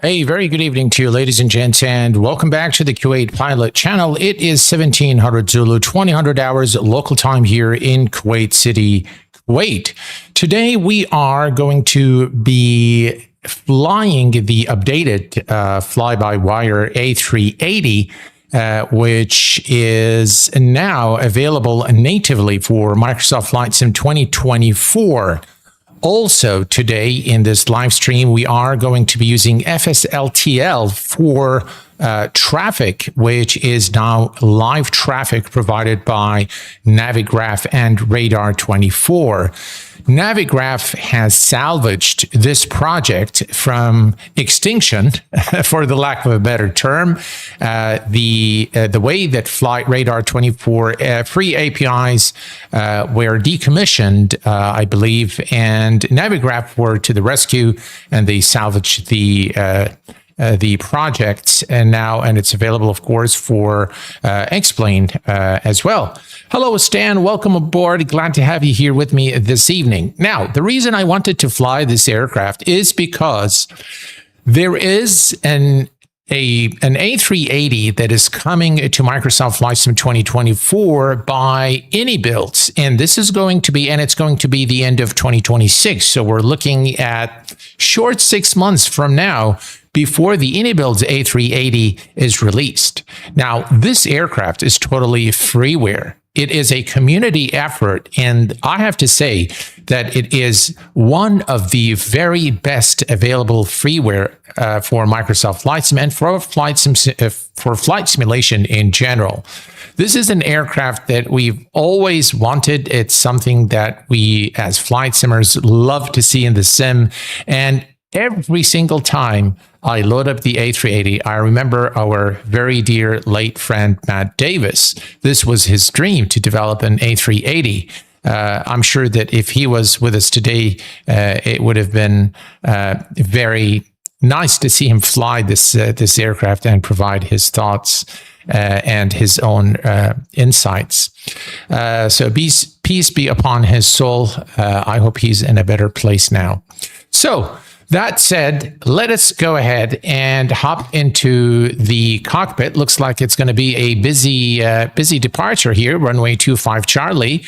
Hey, very good evening to you, ladies and gents, and welcome back to the Kuwait Pilot channel. It is 1700 Zulu, 2000 hours local time here in Kuwait City, Kuwait. Today, we are going to be flying the updated FlyByWire A380, which is now available natively for Microsoft Flight Sim 2024. Also, today in this live stream, we are going to be using FSLTL for traffic, which is now live traffic provided by Navigraph and Radar24. Navigraph has salvaged this project from extinction, for the lack of a better term. The way that Flight Radar24 free APIs were decommissioned, I believe, and Navigraph were to the rescue, and they salvaged the project, and it's available, of course, for Explain as well. Hello, Stan. Welcome aboard. Glad to have you here with me this evening. Now, the reason I wanted to fly this aircraft is because there is an A380 that is coming to Microsoft Flight Sim 2024 by iniBuilds, and it's going to be the end of 2026. So we're looking at short 6 months from now before the iniBuilds A380 is released. Now, this aircraft is totally freeware. It is a community effort, and I have to say that it is one of the very best available freeware for Microsoft Flight Sim and for flight simulation in general. This is an aircraft that we've always wanted. It's something that we, as flight simmers, love to see in the sim, and every single time I load up the A380, I remember our very dear late friend, Matt Davis. This was his dream, to develop an A380. I'm sure that if he was with us today, it would have been very nice to see him fly this aircraft and provide his thoughts and his own insights. So peace be upon his soul. I hope he's in a better place now. So, that said, let us go ahead and hop into the cockpit. Looks like it's going to be a busy departure here, runway 25 Charlie.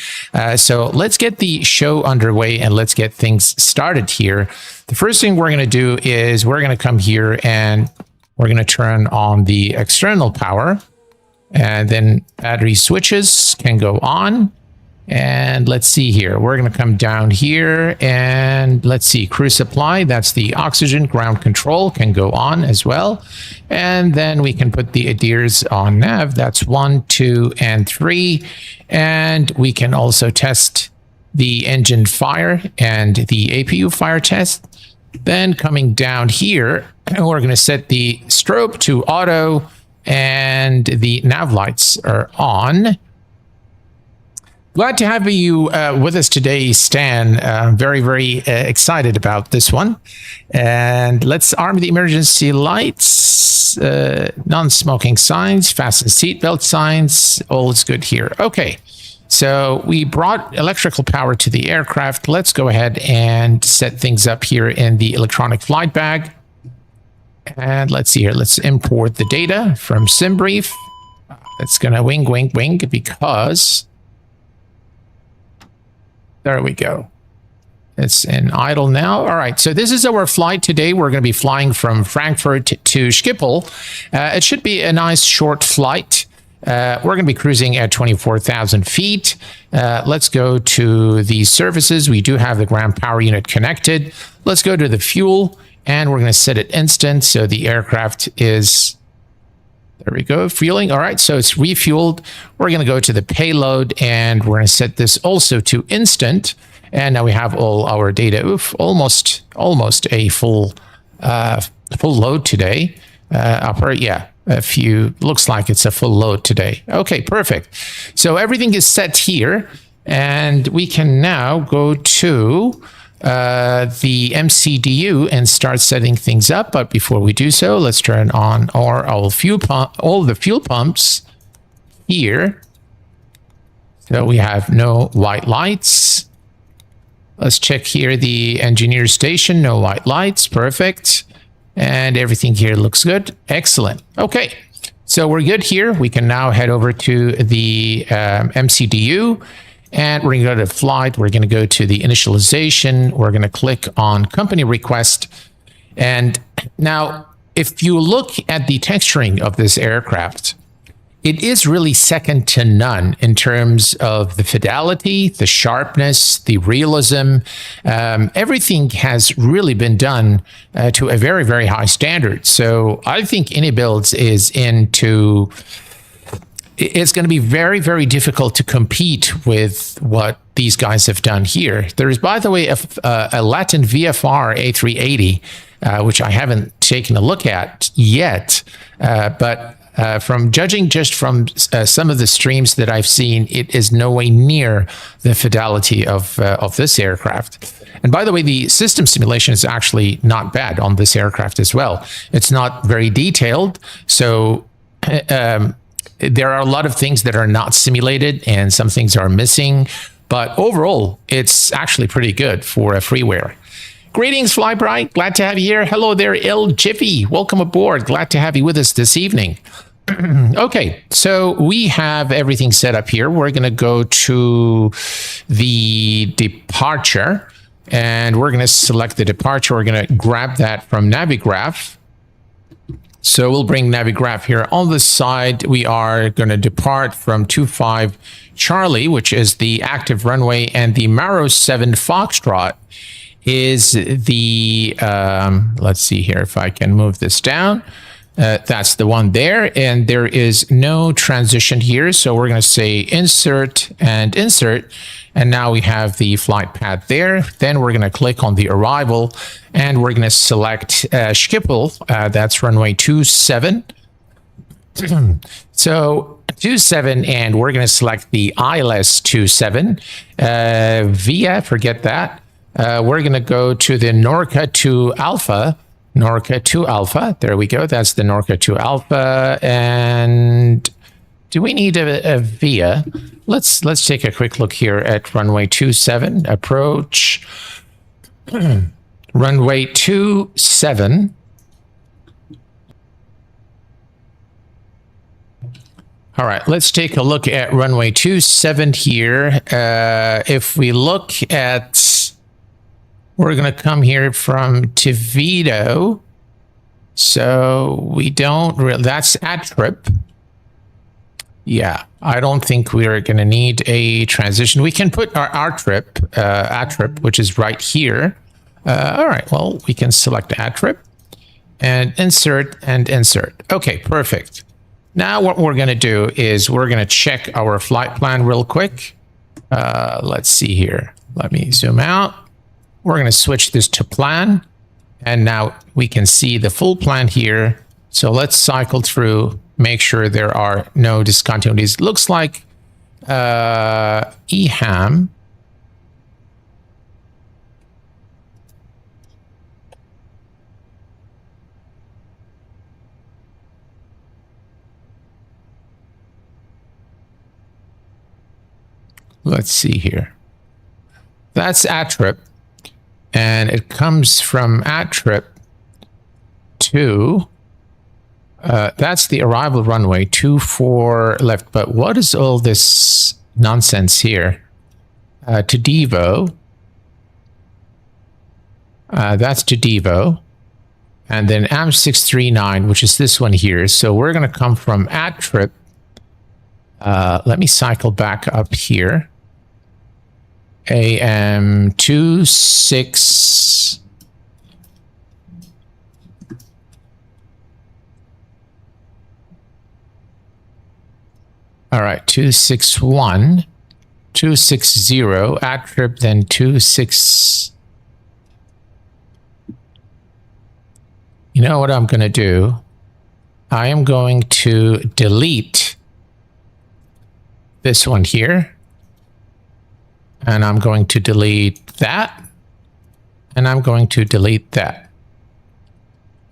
So let's get the show underway and let's get things started here. The first thing we're going to do is we're going to come here and we're going to turn on the external power, and then battery switches can go on. And let's see here. We're going to come down here and let's see, crew supply. That's the oxygen. Ground control can go on as well. And then we can put the ADIRs on nav. That's 1, 2, and 3. And we can also test the engine fire and the APU fire test. Then coming down here, we're going to set the strobe to auto and the nav lights are on. Glad to have you with us today, Stan. Very, very excited about this one. And let's arm the emergency lights, non-smoking signs, fasten seatbelt signs. All is good here. Okay, so we brought electrical power to the aircraft. Let's go ahead and set things up here in the electronic flight bag. And let's see here. Let's import the data from SimBrief. It's going to wing because... There we go. It's in idle now. All right, so this is our flight today. We're going to be flying from Frankfurt to Schiphol. It should be a nice short flight. We're going to be cruising at 24,000 feet. Let's go to the services. We do have the ground power unit connected. Let's go to the fuel, and we're going to set it instant. So the aircraft is... There we go, fueling. All right, so it's refueled. We're going to go to the payload, and we're going to set this also to instant. And now we have all our data. Oof, almost a full load today. Looks like it's a full load today. Okay, perfect. So everything is set here, and we can now go to the MCDU and start setting things up. But before we do so, let's turn on all the fuel pumps here. So we have no white lights. Let's check here the engineer station. No white lights. Perfect. And everything here looks good. Excellent. Okay. So we're good here. We can now head over to the MCDU. And we're going to go to flight. We're going to go to the initialization. We're going to click on company request. And now, if you look at the texturing of this aircraft, it is really second to none in terms of the fidelity, the sharpness, the realism. Everything has really been done to a very, very high standard. So I think iniBuilds is into... It's going to be very, very difficult to compete with what these guys have done here. There is, by the way, a Latin VFR A380, which I haven't taken a look at yet, but from judging just from some of the streams that I've seen, it is no way near the fidelity of this aircraft. And by the way, the system simulation is actually not bad on this aircraft as well. It's not very detailed, so there are a lot of things that are not simulated and some things are missing, but overall, it's actually pretty good for a freeware. Greetings, Flybright. Glad to have you here. Hello there, Il Jiffy. Welcome aboard. Glad to have you with us this evening. Okay, so we have everything set up here. We're going to go to the departure, and we're going to select the departure. We're going to grab that from Navigraph. So we'll bring Navigraph here on the side. We are going to depart from 25 Charlie, which is the active runway, and the Maro 7 Foxtrot is the, let's see here if I can move this down. That's the one there, and there is no transition here. So we're going to say insert and insert. And now we have the flight path there. Then we're going to click on the arrival and we're going to select Schiphol. That's runway 27. So 27, and we're going to select the ILS 27. Via, forget that. We're going to go to the Norca 2 Alpha. Norca 2 Alpha. There we go. That's the Norca 2 Alpha. And do we need a VIA? Let's take a quick look here at runway 27. Approach. Runway 27. All right, let's take a look at runway 27 here. If we look at, we're going to come here from Tivito. So we don't really, that's at trip. Yeah, I don't think we're going to need a transition. We can put our trip, which is right here. All right, well, we can select trip and insert and insert. Okay, perfect. Now what we're going to do is we're going to check our flight plan real quick. Let's see here. Let me zoom out. We're going to switch this to plan. And now we can see the full plan here. So let's cycle through, make sure there are no discontinuities. Looks like EHAM. Let's see here. That's trip, and it comes from trip to that's the arrival runway 24 left. But what is all this nonsense here? To Devo. That's to Devo, and then AM639, which is this one here. So we're going to come from trip. Let me cycle back up here. AM26. All right, 261, 260, trip, then 26. You know what I'm going to do? I am going to delete this one here. And I'm going to delete that. And I'm going to delete that.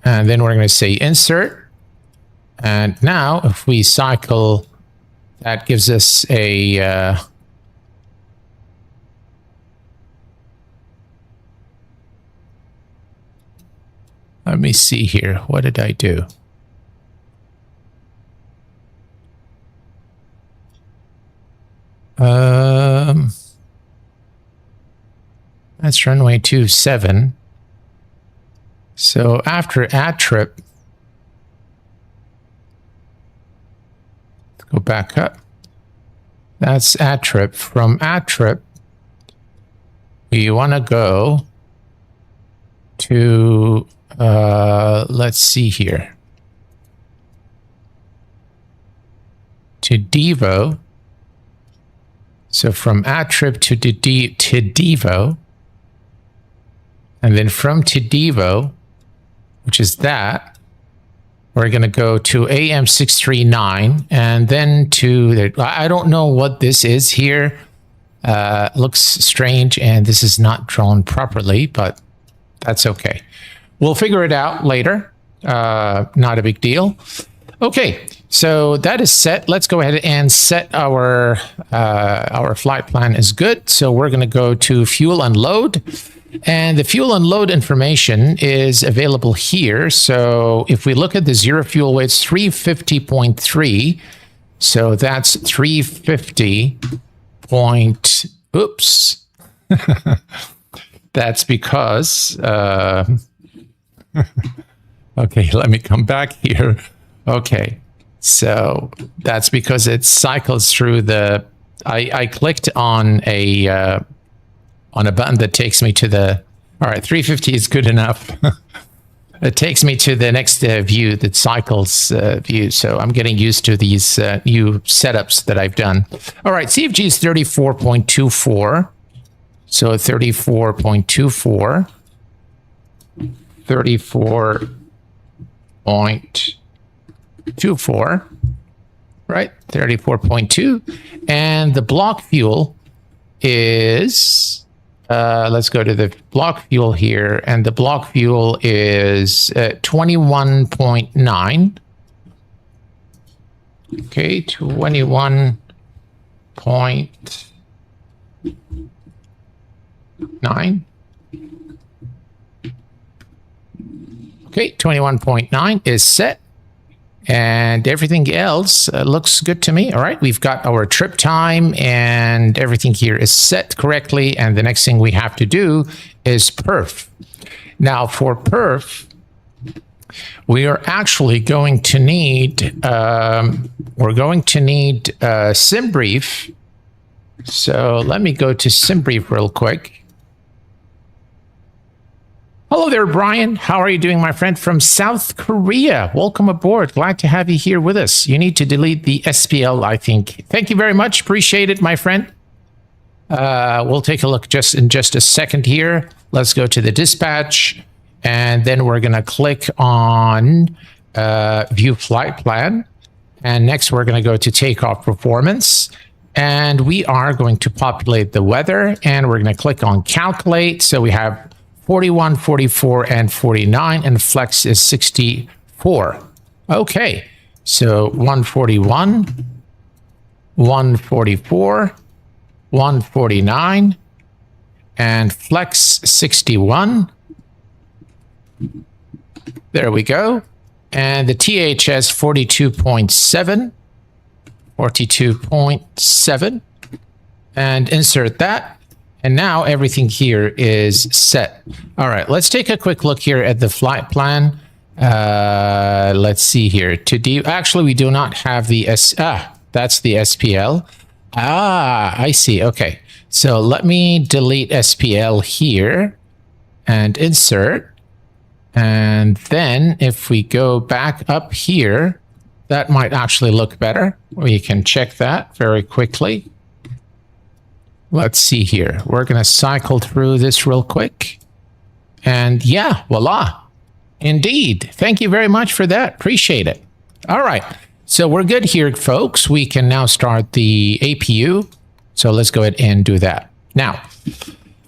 And then we're going to say insert. And now if we cycle, that gives us a Let me see here. What did I do? That's runway 27. So after add trip, let's go back up. That's add trip. From add trip, we want to go to, let's see here, to Devo. So from add trip to Devo, and then from to Devo, which is that, we're going to go to AM639, and then to the, I don't know what this is here. Looks strange, and this is not drawn properly, but that's okay. We'll figure it out later. Not a big deal. Okay, so that is set. Let's go ahead and set our flight plan is good. So we're going to go to fuel and load. And the fuel and load information is available here. So if we look at the zero fuel weight, it's 350.3. So that's 350 point, oops. That's because, okay, let me come back here. Okay, so that's because it cycles through the, I clicked on a button that takes me to the, all right, 350 is good enough. It takes me to the next view that cycles view. So I'm getting used to these new setups that I've done. All right, CFG is 34.24. So 34.24. 34.24. Right, 34.2. And the block fuel is... let's go to the block fuel here, and the block fuel is 21.9. Okay, 21.9. Okay, 21.9 is set. And everything else looks good to me. All right, we've got our trip time and everything here is set correctly. And the next thing we have to do is perf. Now for perf, we are actually going to need, SimBrief. So let me go to SimBrief real quick. Hello there, Brian. How are you doing, my friend, from South Korea? Welcome aboard. Glad to have you here with us. You need to delete the SPL, I think. Thank you very much. Appreciate it, my friend. We'll take a look in just a second here. Let's go to the dispatch, and then we're going to click on View Flight Plan. And next, we're going to go to Takeoff Performance. And we are going to populate the weather, and we're going to click on Calculate. So we have 41, 44, and 49, and flex is 64. Okay, so 141, 144, 149, and flex 61. There we go. And the THS 42.7, 42.7, and insert that. And now everything here is set. All right, let's take a quick look here at the flight plan. Let's see here. Actually, we do not have the that's the SPL. I see. Okay, so let me delete SPL here and insert. And then if we go back up here, that might actually look better. We can check that very quickly. Let's see here. We're going to cycle through this real quick. And yeah, voila. Indeed. Thank you very much for that. Appreciate it. All right. So we're good here, folks. We can now start the APU. So let's go ahead and do that. Now,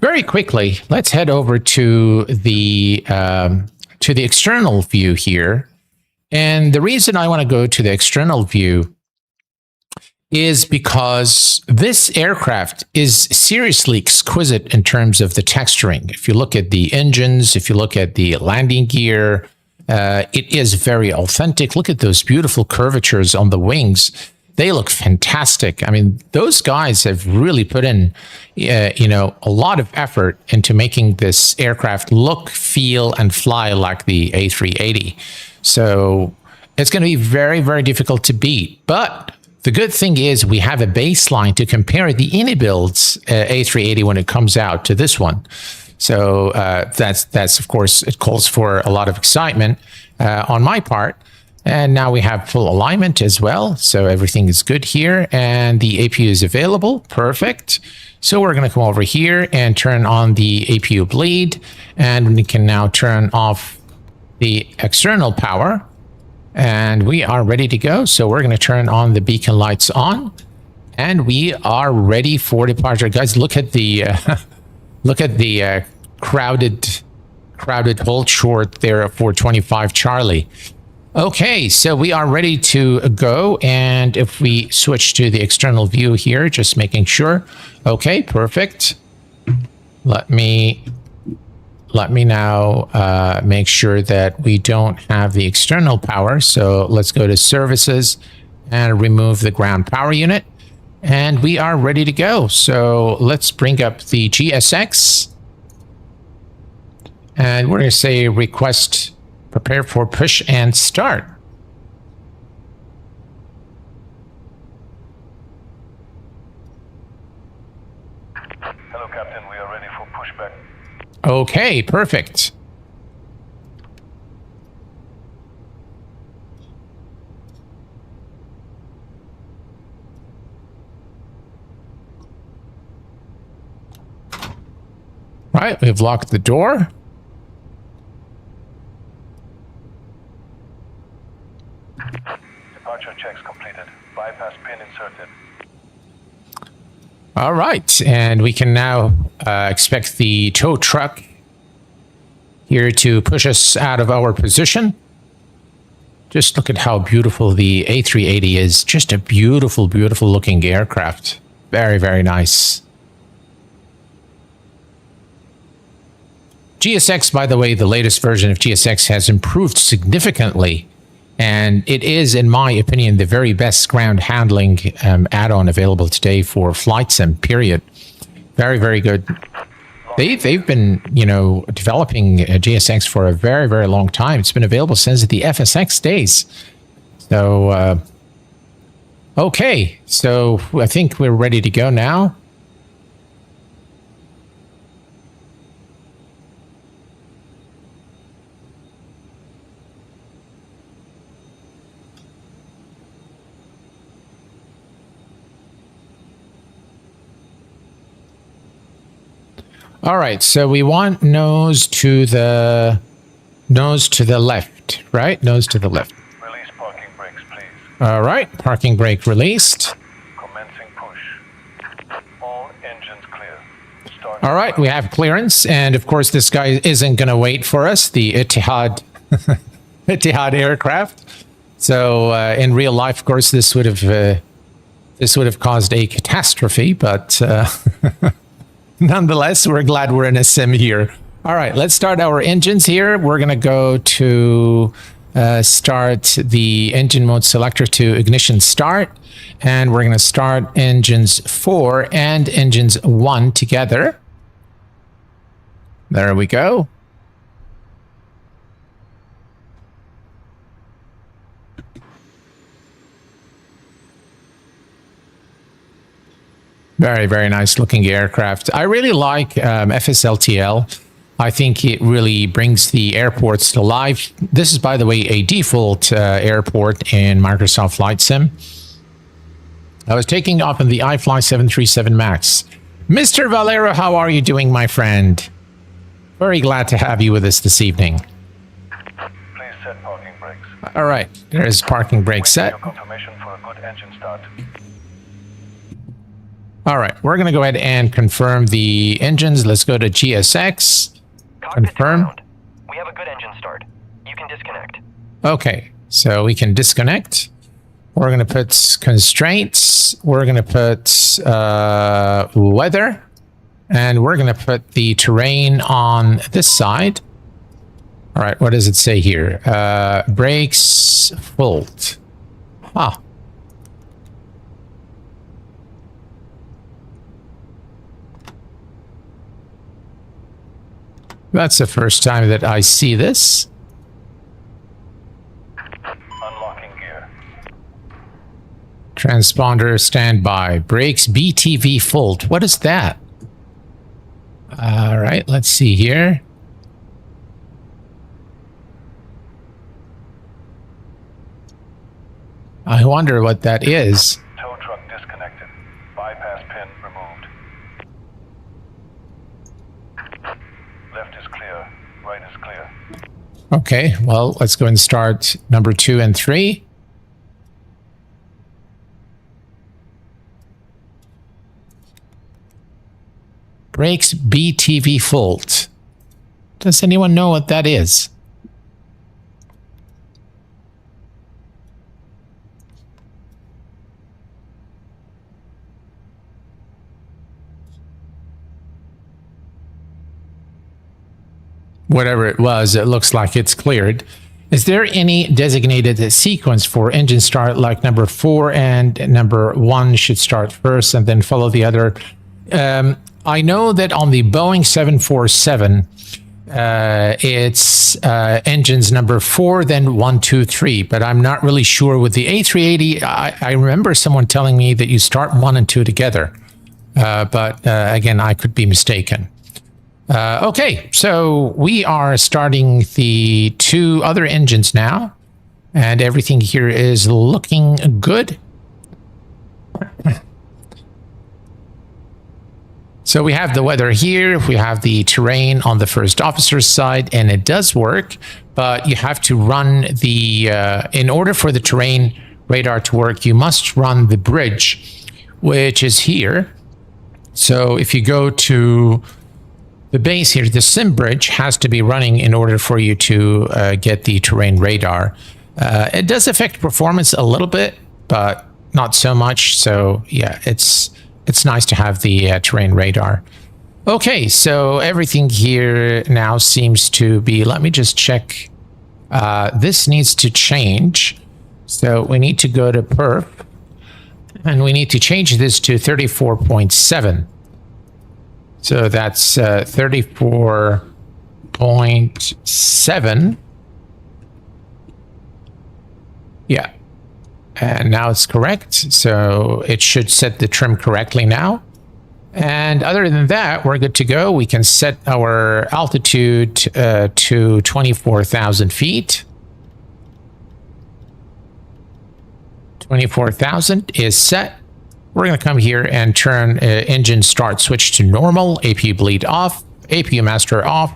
very quickly, let's head over to the external view here. And the reason I want to go to the external view is because this aircraft is seriously exquisite in terms of the texturing. If you look at the engines, if you look at the landing gear, it is very authentic. Look at those beautiful curvatures on the wings. They look fantastic. I mean, those guys have really put in, a lot of effort into making this aircraft look, feel, and fly like the A380. So it's going to be very, very difficult to beat. But the good thing is we have a baseline to compare the iniBuilds A380 when it comes out to this one. So that's of course, it calls for a lot of excitement on my part. And now we have full alignment as well. So everything is good here and the APU is available. Perfect. So we're going to come over here and turn on the APU bleed, and we can now turn off the external power, and we are ready to go. So we're going to turn on the beacon lights on, and we are ready for departure. Guys, look at the crowded hold short there for 25 Charlie. Okay, so we are ready to go, and if we switch to the external view here, just making sure. Okay, perfect. Let me now make sure that we don't have the external power. So let's go to services and remove the ground power unit, and we are ready to go. So let's bring up the GSX, and we're going to say request prepare for push and start. Hello, Captain. We are ready for pushback. Okay, perfect. Right, we've locked the door. Departure checks completed. Bypass pin inserted. All right, and we can now expect the tow truck here to push us out of our position. Just look at how beautiful the A380 is. Just a beautiful, beautiful looking aircraft. Very, very nice. GSX, by the way, the latest version of GSX has improved significantly. And it is, in my opinion, the very best ground handling add-on available today for flight sim, period. Very, very good. They've been, developing GSX for a very, very long time. It's been available since the FSX days. So, okay. So I think we're ready to go now. All right, so we want nose to the left, right? Nose to the left. Release parking brakes, please. All right, parking brake released. Commencing push. All engines clear. Start. All right, we have clearance, and of course, this guy isn't going to wait for us. The Etihad aircraft. So in real life, of course, this would have caused a catastrophe, but. Nonetheless, we're glad we're in a sim here. All right, let's start our engines here. We're going to go to start the engine mode selector to ignition start. And we're going to start engines 4 and engines 1 together. There we go. Very, very nice looking aircraft. I really like FSLTL. I think it really brings the airports to life. This is, by the way, a default airport in Microsoft Flight Sim. I was taking off in the iFly 737 MAX. Mr. Valero, how are you doing, my friend? Very glad to have you with us this evening. Please set parking brakes. All right, there's parking brake set. Your confirmation for a good engine start. All right, we're going to go ahead and confirm the engines. Let's go to GSX. Confirm. We have a good engine start. You can disconnect. Okay, so we can disconnect. We're going to put constraints. We're going to put weather. And we're going to put the terrain on this side. All right, what does it say here? Brakes fault. Ah. That's the first time that I see this. Unlocking gear. Transponder standby. Brakes BTV fault. What is that? All right, let's see here. I wonder what that is. Tow truck disconnected. Bypass pin removed. Left is clear. Right is clear. Okay, well, let's go and start number 2 and 3. Brakes BTV fault. Does anyone know what that is? Whatever it was, it looks like it's cleared. Is there any designated sequence for engine start, like number 4 and number 1 should start first and then follow the other? I know that on the Boeing 747, it's engines number 4, then 1, 2, 3, but I'm not really sure with the A380. I remember someone telling me that you start 1 and 2 together, but again, I could be mistaken. Okay, so we are starting the 2 other engines now, and everything here is looking good. So we have the weather here, we have the terrain on the first officer's side, and it does work, but you have to run the, in order for the terrain radar to work, you must run the bridge, which is here. So if you go to the base here, the sim bridge has to be running in order for you to get the terrain radar. It does affect performance a little bit, but not so much. So yeah, it's nice to have the terrain radar. Okay, so everything here now seems to be, let me just check. This needs to change. So we need to go to perf, and we need to change this to 34.7. So that's 34.7. Yeah. And now it's correct. So it should set the trim correctly now. And other than that, we're good to go. We can set our altitude to 24,000 feet. 24,000 is set. We're going to come here and turn engine start switch to normal, APU bleed off, APU master off,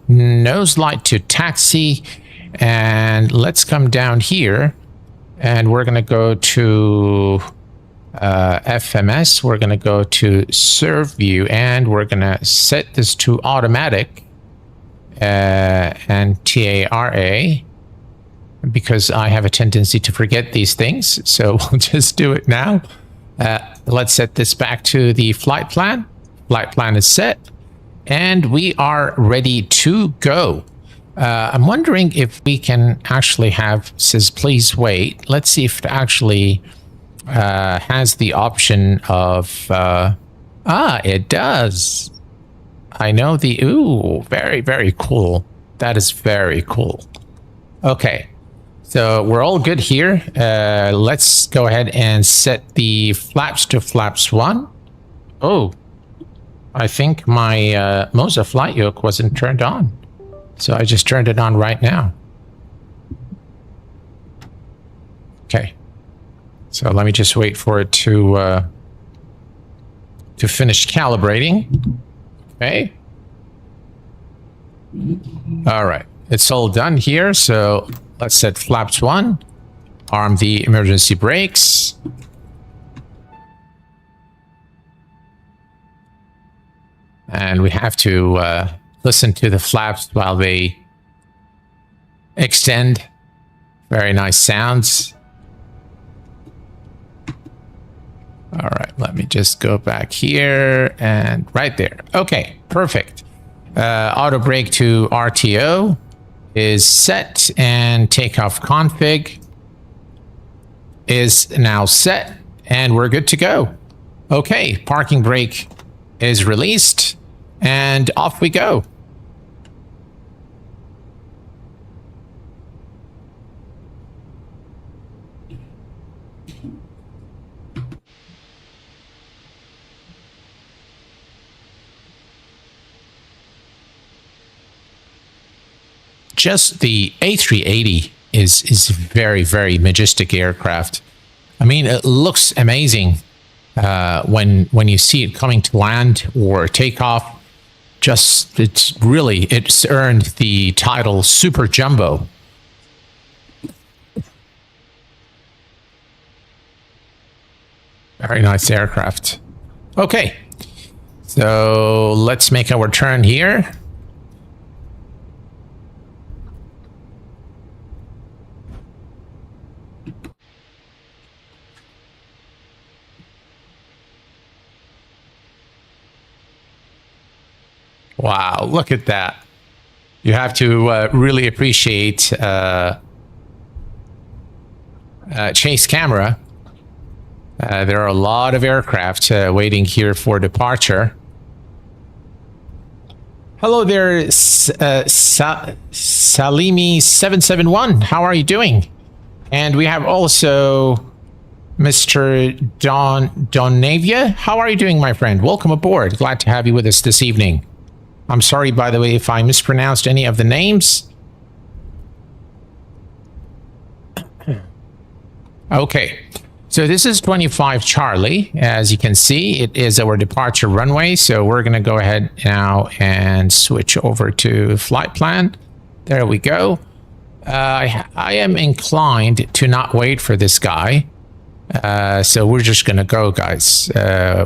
nose light to taxi, and let's come down here and we're going to go to FMS. We're going to go to serve view and we're going to set this to automatic and TARA because I have a tendency to forget these things. So we'll just do it now. Let's set this back to the flight plan. Flight plan is set and we are ready to go. I'm wondering if we can actually have, says please wait. Let's see if it actually has the option of, it does. I know the, ooh, very, very cool. That is very cool. Okay. So we're all good here. Let's go ahead and set the flaps to flaps 1. Oh, I think my Moza flight yoke wasn't turned on. So I just turned it on right now. Okay. So let me just wait for it to finish calibrating. Okay. All right. It's all done here. So let's set flaps 1, arm the emergency brakes. And we have to listen to the flaps while they extend. Very nice sounds. All right, let me just go back here and right there. Okay, perfect. Auto brake to RTO is set, and takeoff config is now set, and we're good to go. Okay, parking brake is released, and off we go. Just the A380 is very, very majestic aircraft. I mean, it looks amazing when you see it coming to land or takeoff. Just it's earned the title Superjumbo. Very nice aircraft. Okay, so let's make our turn here. Wow, look at that. You have to really appreciate chase camera. There are a lot of aircraft waiting here for departure. Hello there, Salimi771. How are you doing? And we have also Mr. Donavia. How are you doing, my friend? Welcome aboard. Glad to have you with us this evening. I'm sorry, by the way, if I mispronounced any of the names. Okay, so this is 25 Charlie. As you can see, it is our departure runway. So we're going to go ahead now and switch over to flight plan. There we go. I am inclined to not wait for this guy. So we're just going to go, guys.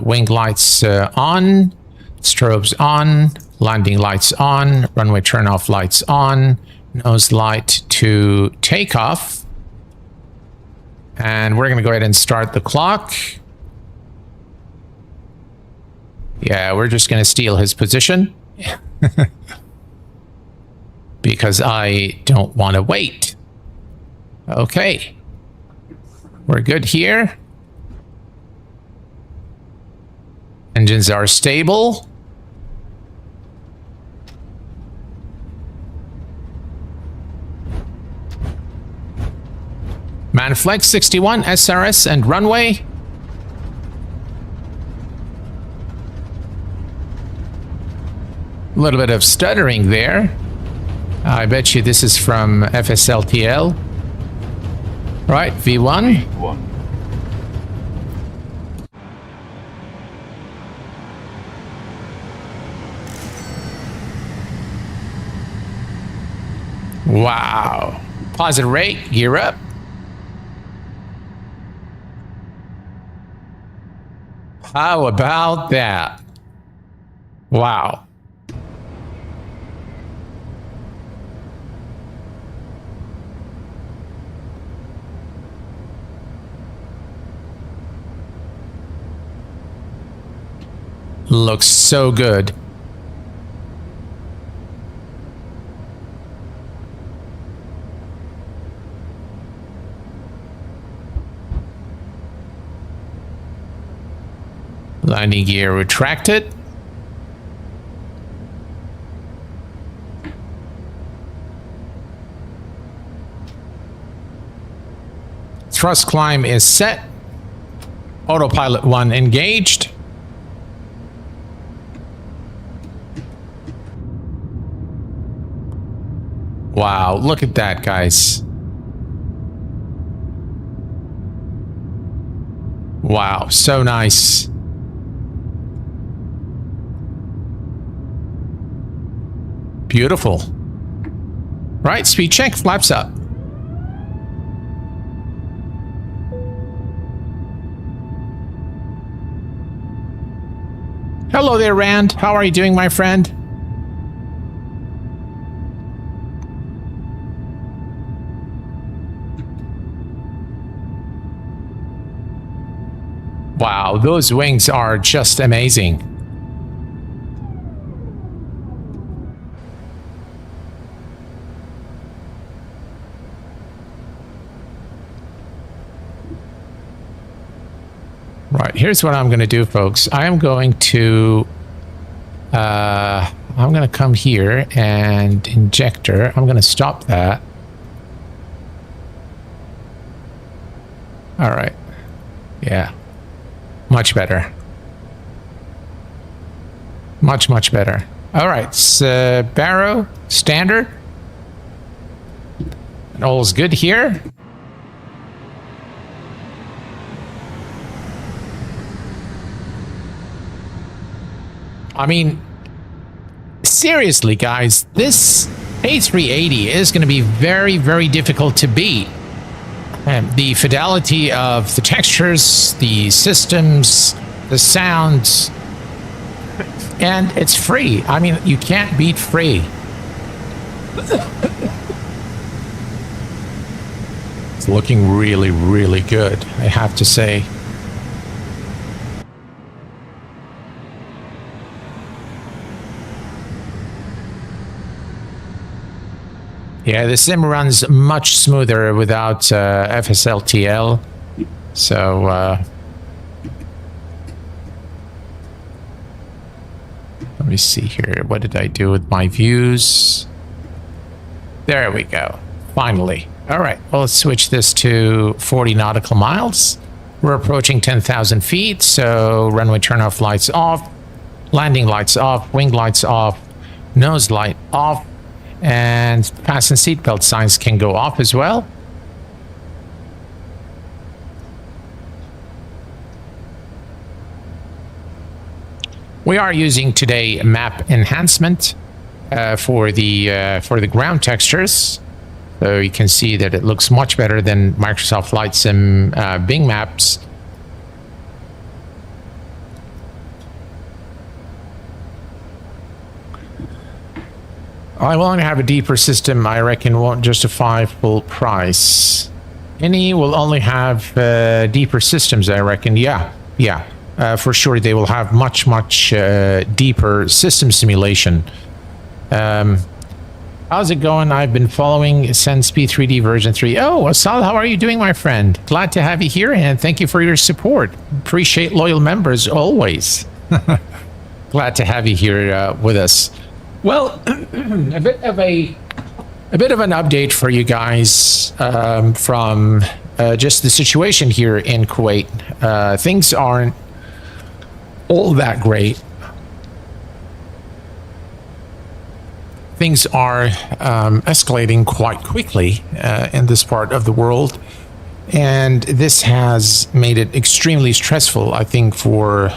Wing lights on, strobes on, landing lights on, runway turnoff lights on, nose light to takeoff. And we're going to go ahead and start the clock. Yeah, we're just going to steal his position. Because I don't want to wait. Okay. We're good here. Engines are stable. Manflex 61, SRS and runway. A little bit of stuttering there. I bet you this is from FSLTL. Right, V1. Wow. Positive rate, gear up. How about that? Wow. Looks so good. Landing gear retracted. Thrust climb is set. Autopilot 1 engaged. Wow, look at that, guys. Wow, so nice. Beautiful. Right, speed check, flaps up. Hello there, Rand. How are you doing, my friend? Wow, those wings are just amazing. Right, here's what I'm going to do, folks. I am going to come here and injector. I'm going to stop that. All right. Yeah. Much better. Much, much better. All right. So, Barrow, standard. And all's good here. I mean, seriously, guys, this A380 is going to be very, very difficult to beat. The fidelity of the textures, the systems, the sounds, and it's free. I mean, you can't beat free. It's looking really, really good, I have to say. Yeah, the sim runs much smoother without FSLTL. So, let me see here. What did I do with my views? There we go. Finally. All right, well, let's switch this to 40 nautical miles. We're approaching 10,000 feet, so runway turnoff lights off, landing lights off, wing lights off, nose light off, and fasten seatbelt signs can go off as well. We are using today map enhancement for the ground textures, so you can see that it looks much better than Microsoft Flight Sim Bing Maps. I want to have a deeper system, I reckon, won't justify full price. Any will only have deeper systems, I reckon. Yeah, for sure they will have much, much deeper system simulation. How's it going? I've been following since P3D version 3. Oh, Asal, how are you doing, my friend? Glad to have you here, and thank you for your support. Appreciate loyal members always. Glad to have you here with us. Well, a bit of an update for you guys from just the situation here in Kuwait. Things aren't all that great. Things are escalating quite quickly in this part of the world, and this has made it extremely stressful, I think, for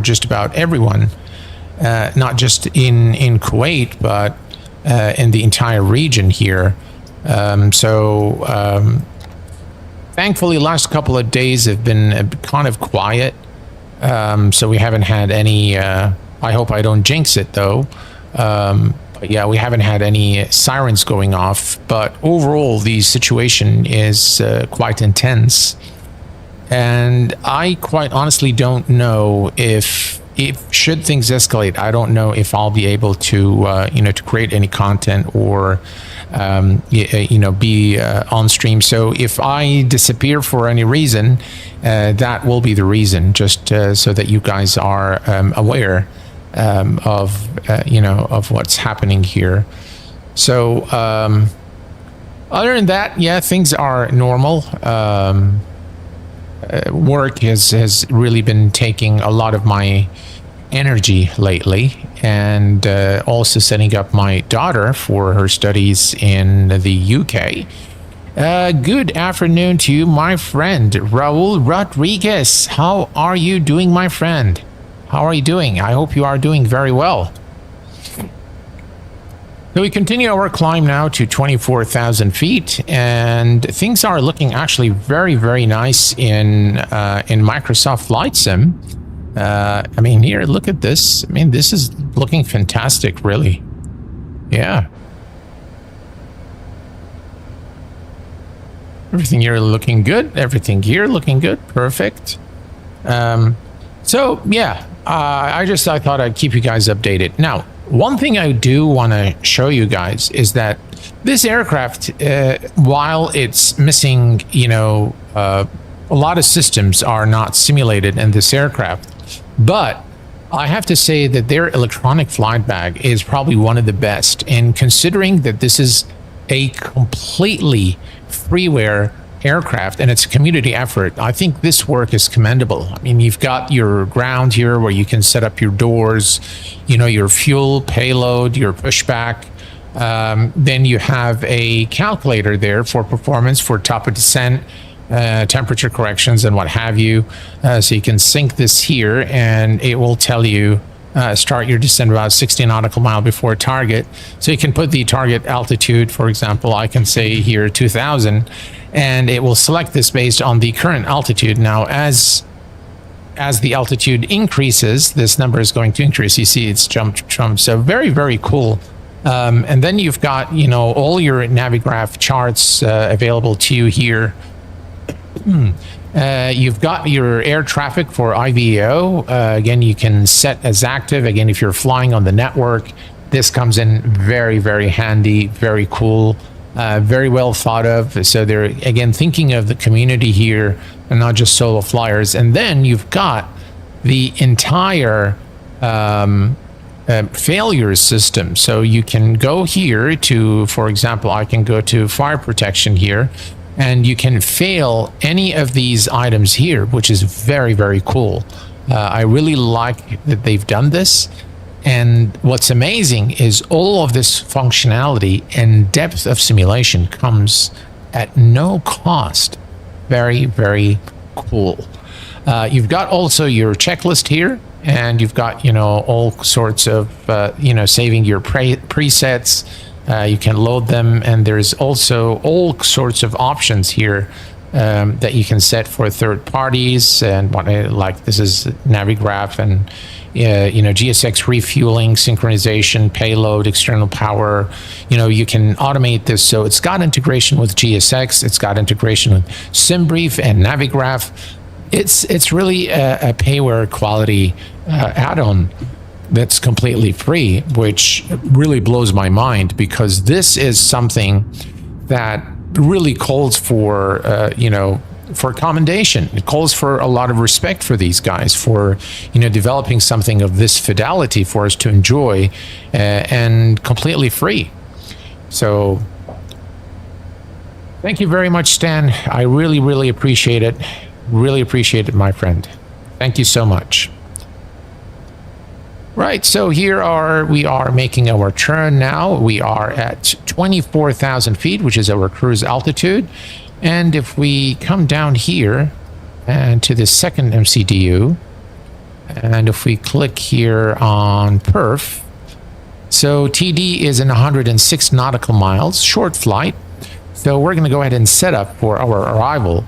just about everyone. Not just in Kuwait, but in the entire region here. Thankfully, last couple of days have been kind of quiet. So we haven't had any, I hope I don't jinx it though. But yeah, we haven't had any sirens going off. But overall, the situation is quite intense. And I quite honestly don't know if should things escalate, I don't know if I'll be able to to create any content or be on stream. So if I disappear for any reason, that will be the reason, just so that you guys are aware of what's happening here. So other than that, yeah, things are normal. Work has really been taking a lot of my energy lately, and also setting up my daughter for her studies in the UK. Good afternoon to you, my friend Raul Rodriguez. How are you doing, my friend? How are you doing? I hope you are doing very well. So we continue our climb now to 24,000 feet, and things are looking actually very, very nice in Microsoft Flight Sim. I mean, here, look at this. I mean, this is looking fantastic, really. Yeah. Everything here looking good. Everything here looking good. Perfect. So yeah, I thought I'd keep you guys updated. Now, one thing I do want to show you guys is that this aircraft, while it's missing, a lot of systems are not simulated in this aircraft, but I have to say that their electronic flight bag is probably one of the best. And considering that this is a completely freeware aircraft and it's a community effort, I think this work is commendable. I mean, you've got your ground here where you can set up your doors, your fuel, payload, your pushback. Then you have a calculator there for performance, for top of descent, temperature corrections and what have you. So you can sync this here and it will tell you start your descent about 60 nautical mile before target. So you can put the target altitude, for example, I can say here 2000, and it will select this based on the current altitude. Now, as the altitude increases, this number is going to increase. You see it's jumped. So very, very cool. And then you've got, all your Navigraph charts available to you here. You've got your air traffic for IVEO. Again, you can set as active. Again, if you're flying on the network, this comes in very, very handy, very cool, very well thought of. So they're, again, thinking of the community here and not just solo flyers. And then you've got the entire failure system. So you can go here to, for example, I can go to fire protection here, and you can fail any of these items here, which is very, very cool. I really like that they've done this. And what's amazing is all of this functionality and depth of simulation comes at no cost. Very, very cool. You've got also your checklist here, and you've got, all sorts of, saving your presets. You can load them, and there's also all sorts of options here that you can set for third parties, and like this is Navigraph and GSX refueling, synchronization, payload, external power. You can automate this, so it's got integration with GSX, it's got integration with SimBrief and Navigraph. It's really a payware quality add-on that's completely free, which really blows my mind, because this is something that really calls for, for commendation. It calls for a lot of respect for these guys for, developing something of this fidelity for us to enjoy and completely free. So thank you very much, Stan. I really, really appreciate it. Really appreciate it, my friend. Thank you so much. Right, so we are making our turn now. We are at 24,000 feet, which is our cruise altitude. And if we come down here and to the second MCDU, and if we click here on perf, so TD is in 106 nautical miles, short flight. So we're going to go ahead and set up for our arrival.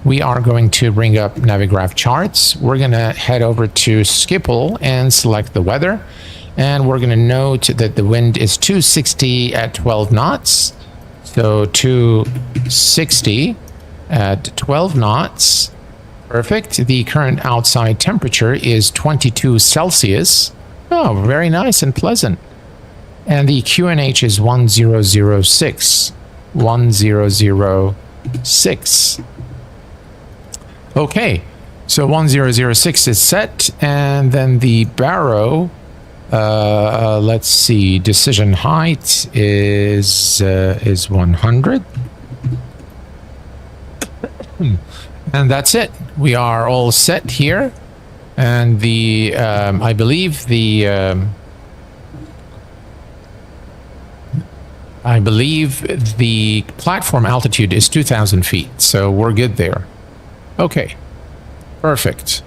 We are going to bring up Navigraph charts. We're going to head over to Schiphol and select the weather. And we're going to note that the wind is 260 at 12 knots. So 260 at 12 knots. Perfect. The current outside temperature is 22 Celsius. Oh, very nice and pleasant. And the QNH is 1006. 1006. Okay, so 1006 is set, and then the baro, let's see, decision height is 100. And that's it. We are all set here, and the I believe the platform altitude is 2,000 feet, so we're good there. Okay, perfect.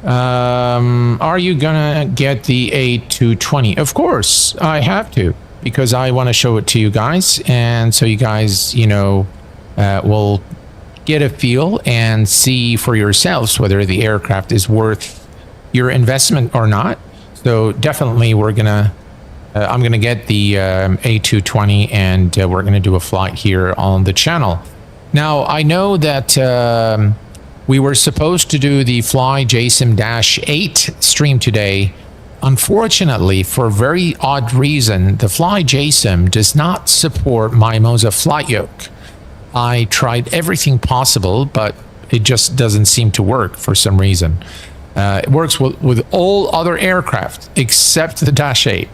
Are you gonna get the A220? Of course, I have to, because I want to show it to you guys, and so you guys, will get a feel and see for yourselves whether the aircraft is worth your investment or not. So definitely, I'm gonna get the A220, and we're gonna do a flight here on the channel. Now, I know that we were supposed to do the FlyJSim-8 stream today. Unfortunately, for a very odd reason, the FlyJSim does not support Mimosa flight yoke. I tried everything possible, but it just doesn't seem to work for some reason. It works with all other aircraft except the Dash 8.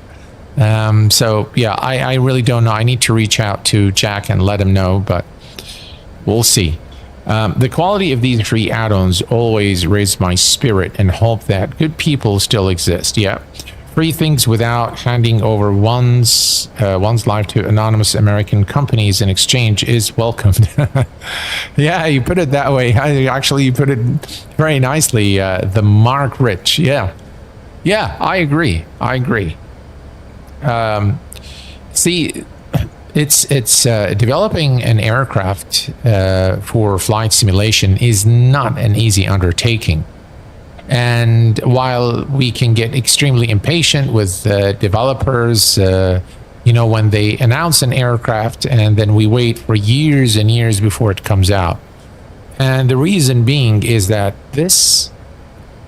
So yeah, I really don't know. I need to reach out to Jack and let him know, but we'll see. The quality of these 3 add-ons always raised my spirit and hope that good people still exist. Yeah, free things without handing over one's life to anonymous American companies in exchange is welcomed. Yeah, you put it that way. You put it very nicely. The Mark Rich. Yeah, I agree. See, it's developing an aircraft for flight simulation is not an easy undertaking. And while we can get extremely impatient with developers, when they announce an aircraft and then we wait for years and years before it comes out. And the reason being is that this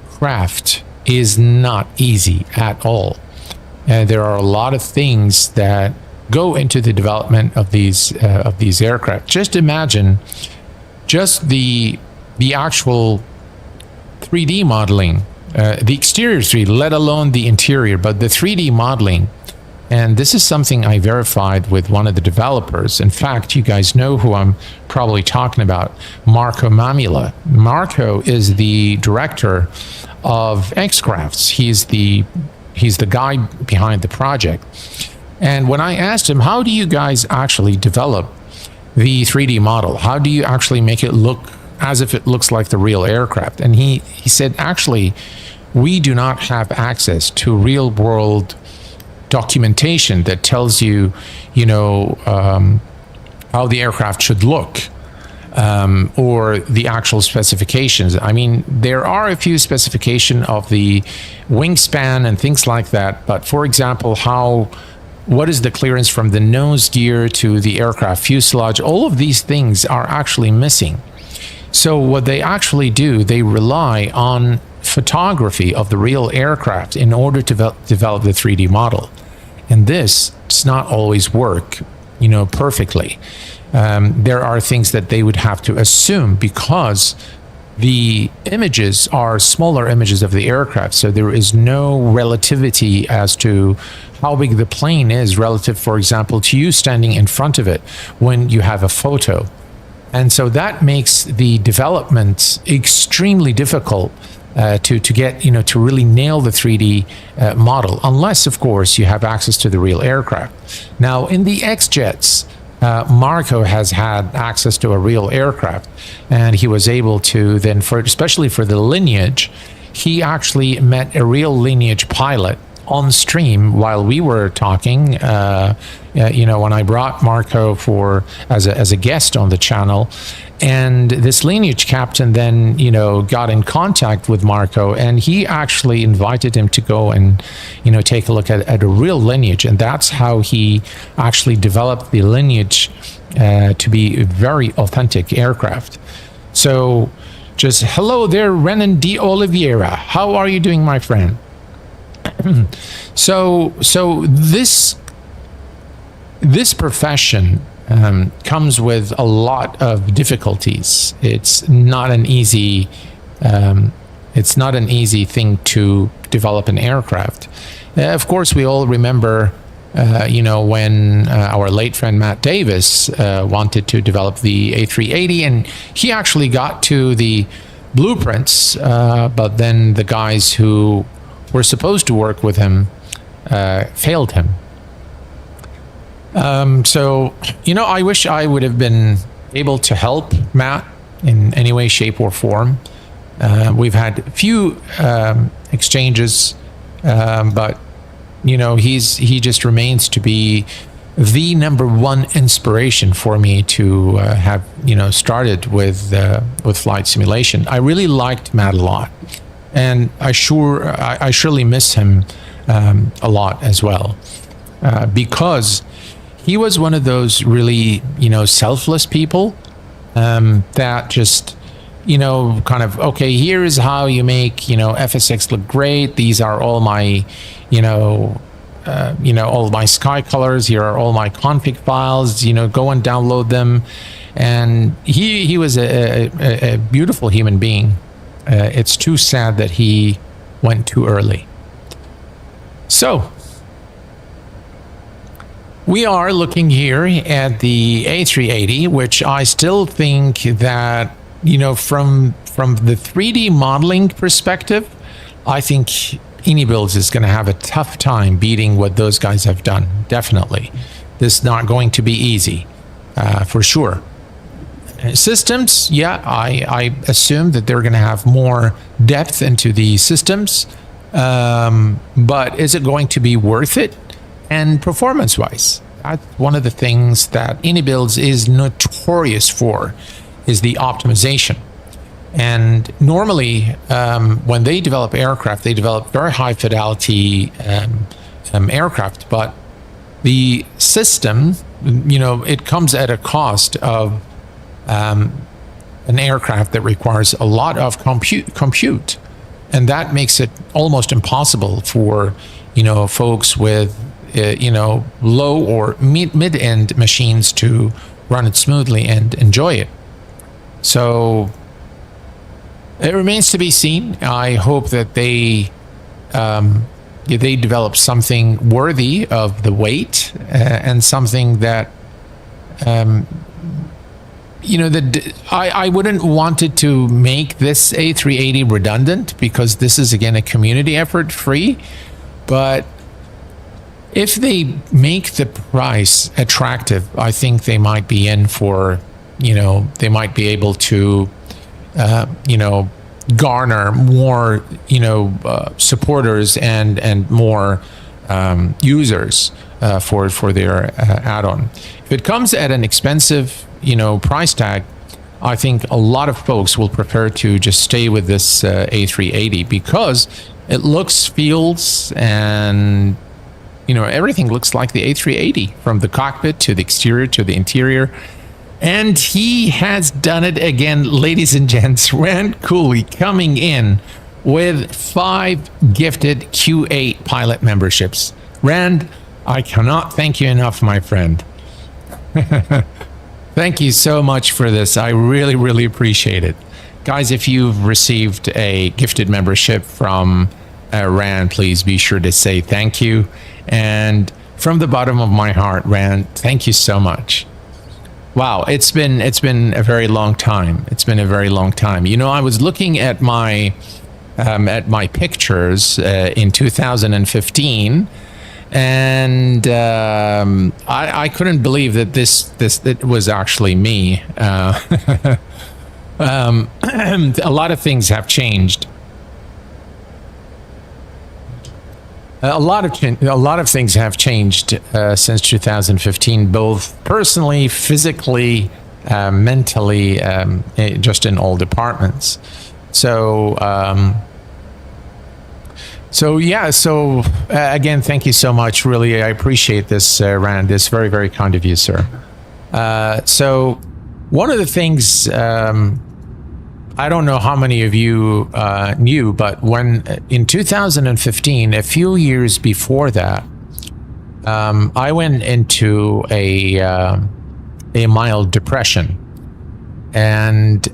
craft is not easy at all. And there are a lot of things that go into the development of these aircraft. Just imagine just the actual 3D modeling, the exterior 3D, let alone the interior, but the 3D modeling. And this is something I verified with one of the developers. In fact, you guys know who I'm probably talking about, Marco Mamula. Marco is the director of Xcrafts. He's the guy behind the project. And when I asked him, how do you guys actually develop the 3D model? How do you actually make it look as if it looks like the real aircraft? And he said, actually, we do not have access to real world documentation that tells you, how the aircraft should look, or the actual specifications. I mean, there are a few specifications of the wingspan and things like that. But for example, what is the clearance from the nose gear to the aircraft fuselage? All of these things are actually missing. So what they actually do, they rely on photography of the real aircraft in order to develop the 3D model. And this does not always work, perfectly. There are things that they would have to assume because the images are smaller images of the aircraft. So there is no relativity as to how big the plane is relative, for example, to you standing in front of it when you have a photo. And so that makes the development extremely difficult to get, to really nail the 3D model, unless, of course, you have access to the real aircraft. Now, in the X-Jets, Marco has had access to a real aircraft, and he was able to then, especially for the lineage, he actually met a real lineage pilot on stream while we were talking. When I brought Marco as a guest on the channel, and this lineage captain then got in contact with Marco, and he actually invited him to go and take a look at a real lineage, and that's how he actually developed the lineage to be a very authentic aircraft. So just hello there, Renan de Oliveira, how are you doing, my friend? So this profession comes with a lot of difficulties. It's not an easy thing to develop an aircraft. Of course, we all remember, when our late friend Matt Davis wanted to develop the A380, and he actually got to the blueprints, but then the guys who were supposed to work with him failed him. So, I wish I would have been able to help Matt in any way, shape, or form. We've had a few exchanges, but he just remains to be the number one inspiration for me to have started with flight simulation. I really liked Matt a lot, and I surely miss him a lot as well, because he was one of those really selfless people that just, kind of, okay, here is how you make, FSX look great. These are all my, all my sky colors. Here are all my config files, go and download them. And he was a beautiful human being. It's too sad that he went too early. So we are looking here at the A380, which I still think that, from the 3D modeling perspective, I think iniBuilds is going to have a tough time beating what those guys have done. Definitely. This is not going to be easy, for sure. Systems, yeah, I assume that they're going to have more depth into the systems, but is it going to be worth it? And performance-wise, that's one of the things that iniBuilds is notorious for, is the optimization. And normally, when they develop aircraft, they develop very high fidelity aircraft, but the system, it comes at a cost of an aircraft that requires a lot of compute, and that makes it almost impossible for folks with low or mid-end machines to run it smoothly and enjoy it. So it remains to be seen. I hope that they develop something worthy of the wait, and something that I wouldn't want it to make this A380 redundant, because this is, again, a community effort, free. But if they make the price attractive, I think they might be in for, they might be able to, garner more, supporters and more users for their add-on. If it comes at an expensive, price tag, I think a lot of folks will prefer to just stay with this A380, because it looks, feels, and everything looks like the A380, from the cockpit to the exterior to the interior. And he has done it again, ladies and gents. Rand Cooley coming in with 5 gifted Q8 pilot memberships. Rand, I cannot thank you enough, my friend. Thank you so much for this. I really, really appreciate it. Guys, if you've received a gifted membership from Rand, please be sure to say thank you. And from the bottom of my heart, Rand, thank you so much. Wow, it's been a very long time. It's been a very long time. I was looking at my pictures in 2015, and I couldn't believe that it was actually me. A lot of things have changed. A lot of things have changed since 2015, both personally, physically, mentally, just in all departments. So again, thank you so much. Really, I appreciate this, Rand. It's very, very kind of you, sir. So one of the things, I don't know how many of you knew, but when in 2015, a few years before that, I went into a mild depression, and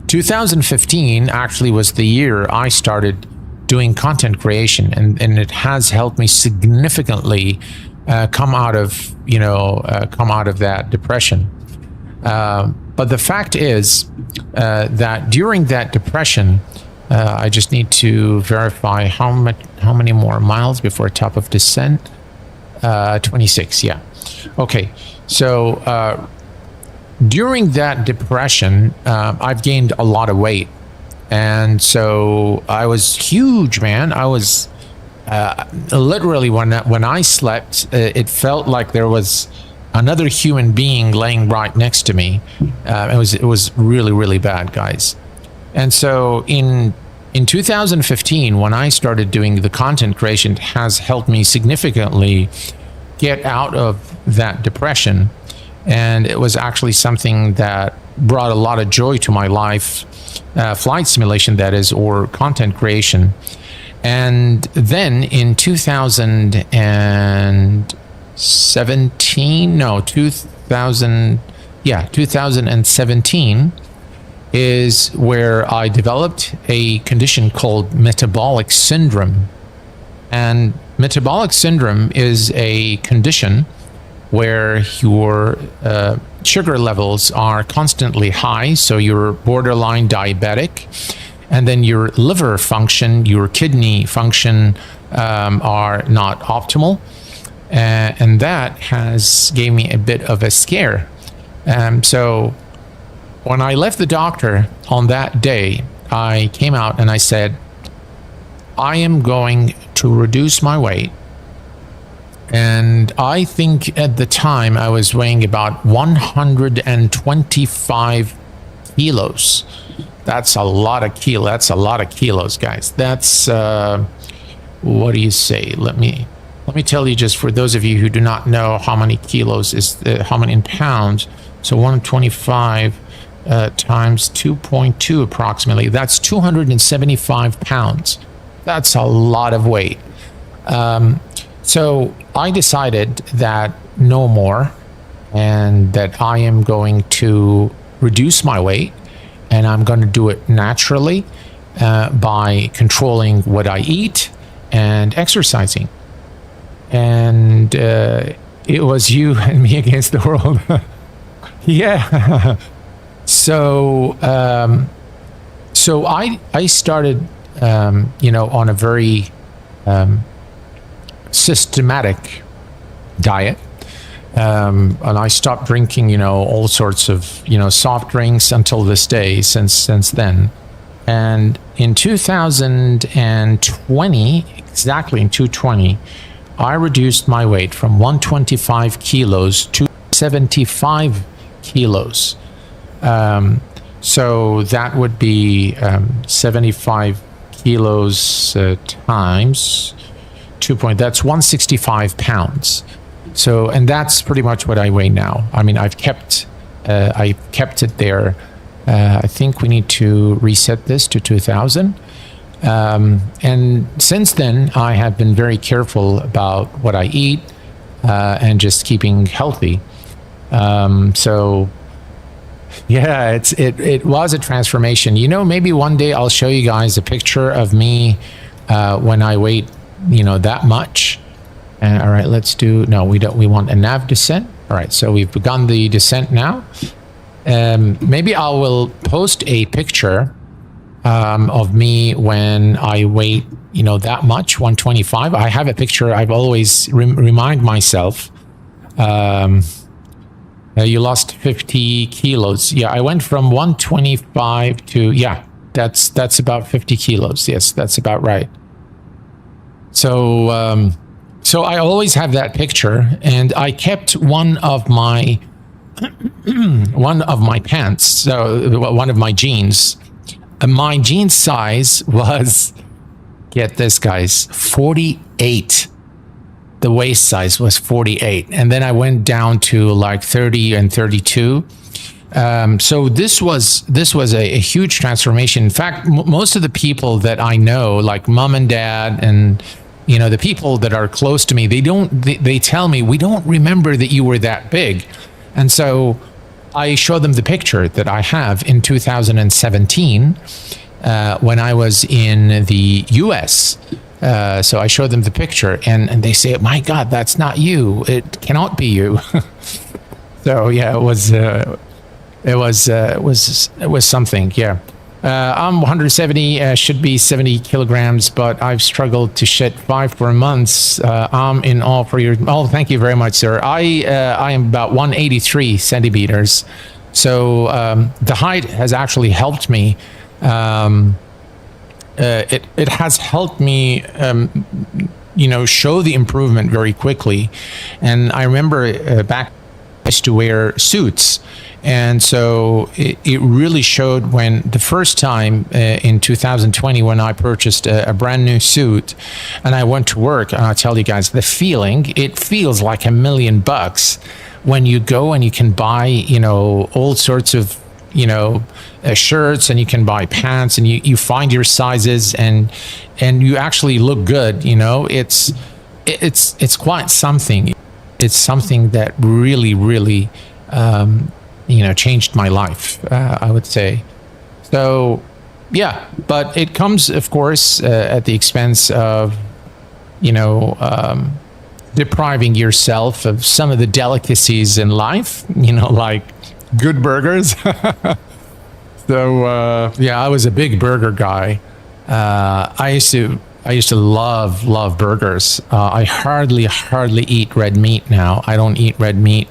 2015 actually was the year I started doing content creation, and it has helped me significantly come out of that depression. But the fact is that during that depression, I just need to verify how many more miles before top of descent. 26, yeah. Okay, so during that depression, I've gained a lot of weight, and so I was huge, man. I was literally when I slept, it felt like there was another human being laying right next to me. It was really, really bad, guys. And so in 2015, when I started doing the content creation, it has helped me significantly get out of that depression. And it was actually something that brought a lot of joy to my life, flight simulation, that is, or content creation. And then in 2017 is where I developed a condition called metabolic syndrome. And metabolic syndrome is a condition where your sugar levels are constantly high, so you're borderline diabetic, and then your liver function, your kidney function are not optimal, and that has gave me a bit of a scare. So when I left the doctor on that day, I came out and I said, I am going to reduce my weight. And I think at the time I was weighing about 125 kilos. That's a lot of kilos. That's a lot of kilos, guys. That's what do you say? Let me tell you, just for those of you who do not know how many kilos is how many in pounds. So 125 times 2.2 approximately. That's 275 pounds. That's a lot of weight. So I decided that no more, and that I am going to reduce my weight, and I'm going to do it naturally by controlling what I eat and exercising. And it was you and me against the world. Yeah. So I started, on a very systematic diet, and I stopped drinking, all sorts of, soft drinks until this day, since then. And in 2020, exactly in 2020, I reduced my weight from 125 kilos to 75 kilos. So that would be 75 kilos times 2 that's 165 pounds. So, and that's pretty much what I weigh now. I mean, I've kept it there. I think we need to reset this to 2000. And since then, I have been very careful about what I eat and just keeping healthy. So yeah, it was a transformation. Maybe one day I'll show you guys a picture of me when I weighed that much. All right, let's do, no, we want a nav descent. All right, so we've begun the descent now. Maybe I will post a picture of me when I weigh that much, 125. I have a picture. I've always remind myself, you lost 50 kilos. Yeah, I went from 125 to, yeah, that's about 50 kilos. Yes, that's about right. So I always have that picture, and I kept one of my pants, so one of my jeans. My jean size was, get this, guys, 48. The waist size was 48, and then I went down to like 30 and 32. So this was a huge transformation. In fact, most of the people that I know, like mom and dad, and the people that are close to me, they tell me, we don't remember that you were that big. And so I show them the picture that I have in 2017 when I was in the US. So I show them the picture, and they say, my God, that's not you. It cannot be you. So yeah, it was something. Yeah. I'm 170, should be 70 kilograms, but I've struggled to shed 5 for months. I'm in all for your, oh, thank you very much, sir. I am about 183 centimeters. So the height has actually helped me. It has helped me, show the improvement very quickly. And I remember back used to wear suits. And so it really showed when the first time in 2020 when I purchased a brand new suit and I went to work, and I'll tell you guys, the feeling, it feels like $1 million when you go and you can buy, you know, all sorts of, you know, shirts, and you can buy pants, and you find your sizes, and you actually look good. You know, it's quite something. It's something that really, really, you know, changed my life, I would say. So, yeah, but it comes, of course, at the expense of, you know, depriving yourself of some of the delicacies in life, you know, like good burgers. So, yeah, I was a big burger guy. I used to love burgers. I hardly eat red meat now. I don't eat red meat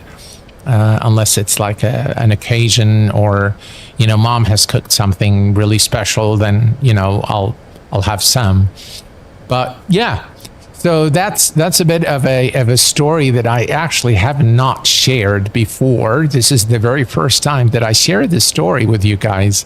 unless it's like an occasion, or, you know, mom has cooked something really special, then, you know, I'll have some. But yeah, so that's a bit of a story that I actually have not shared before. This is the very first time that I share this story with you guys.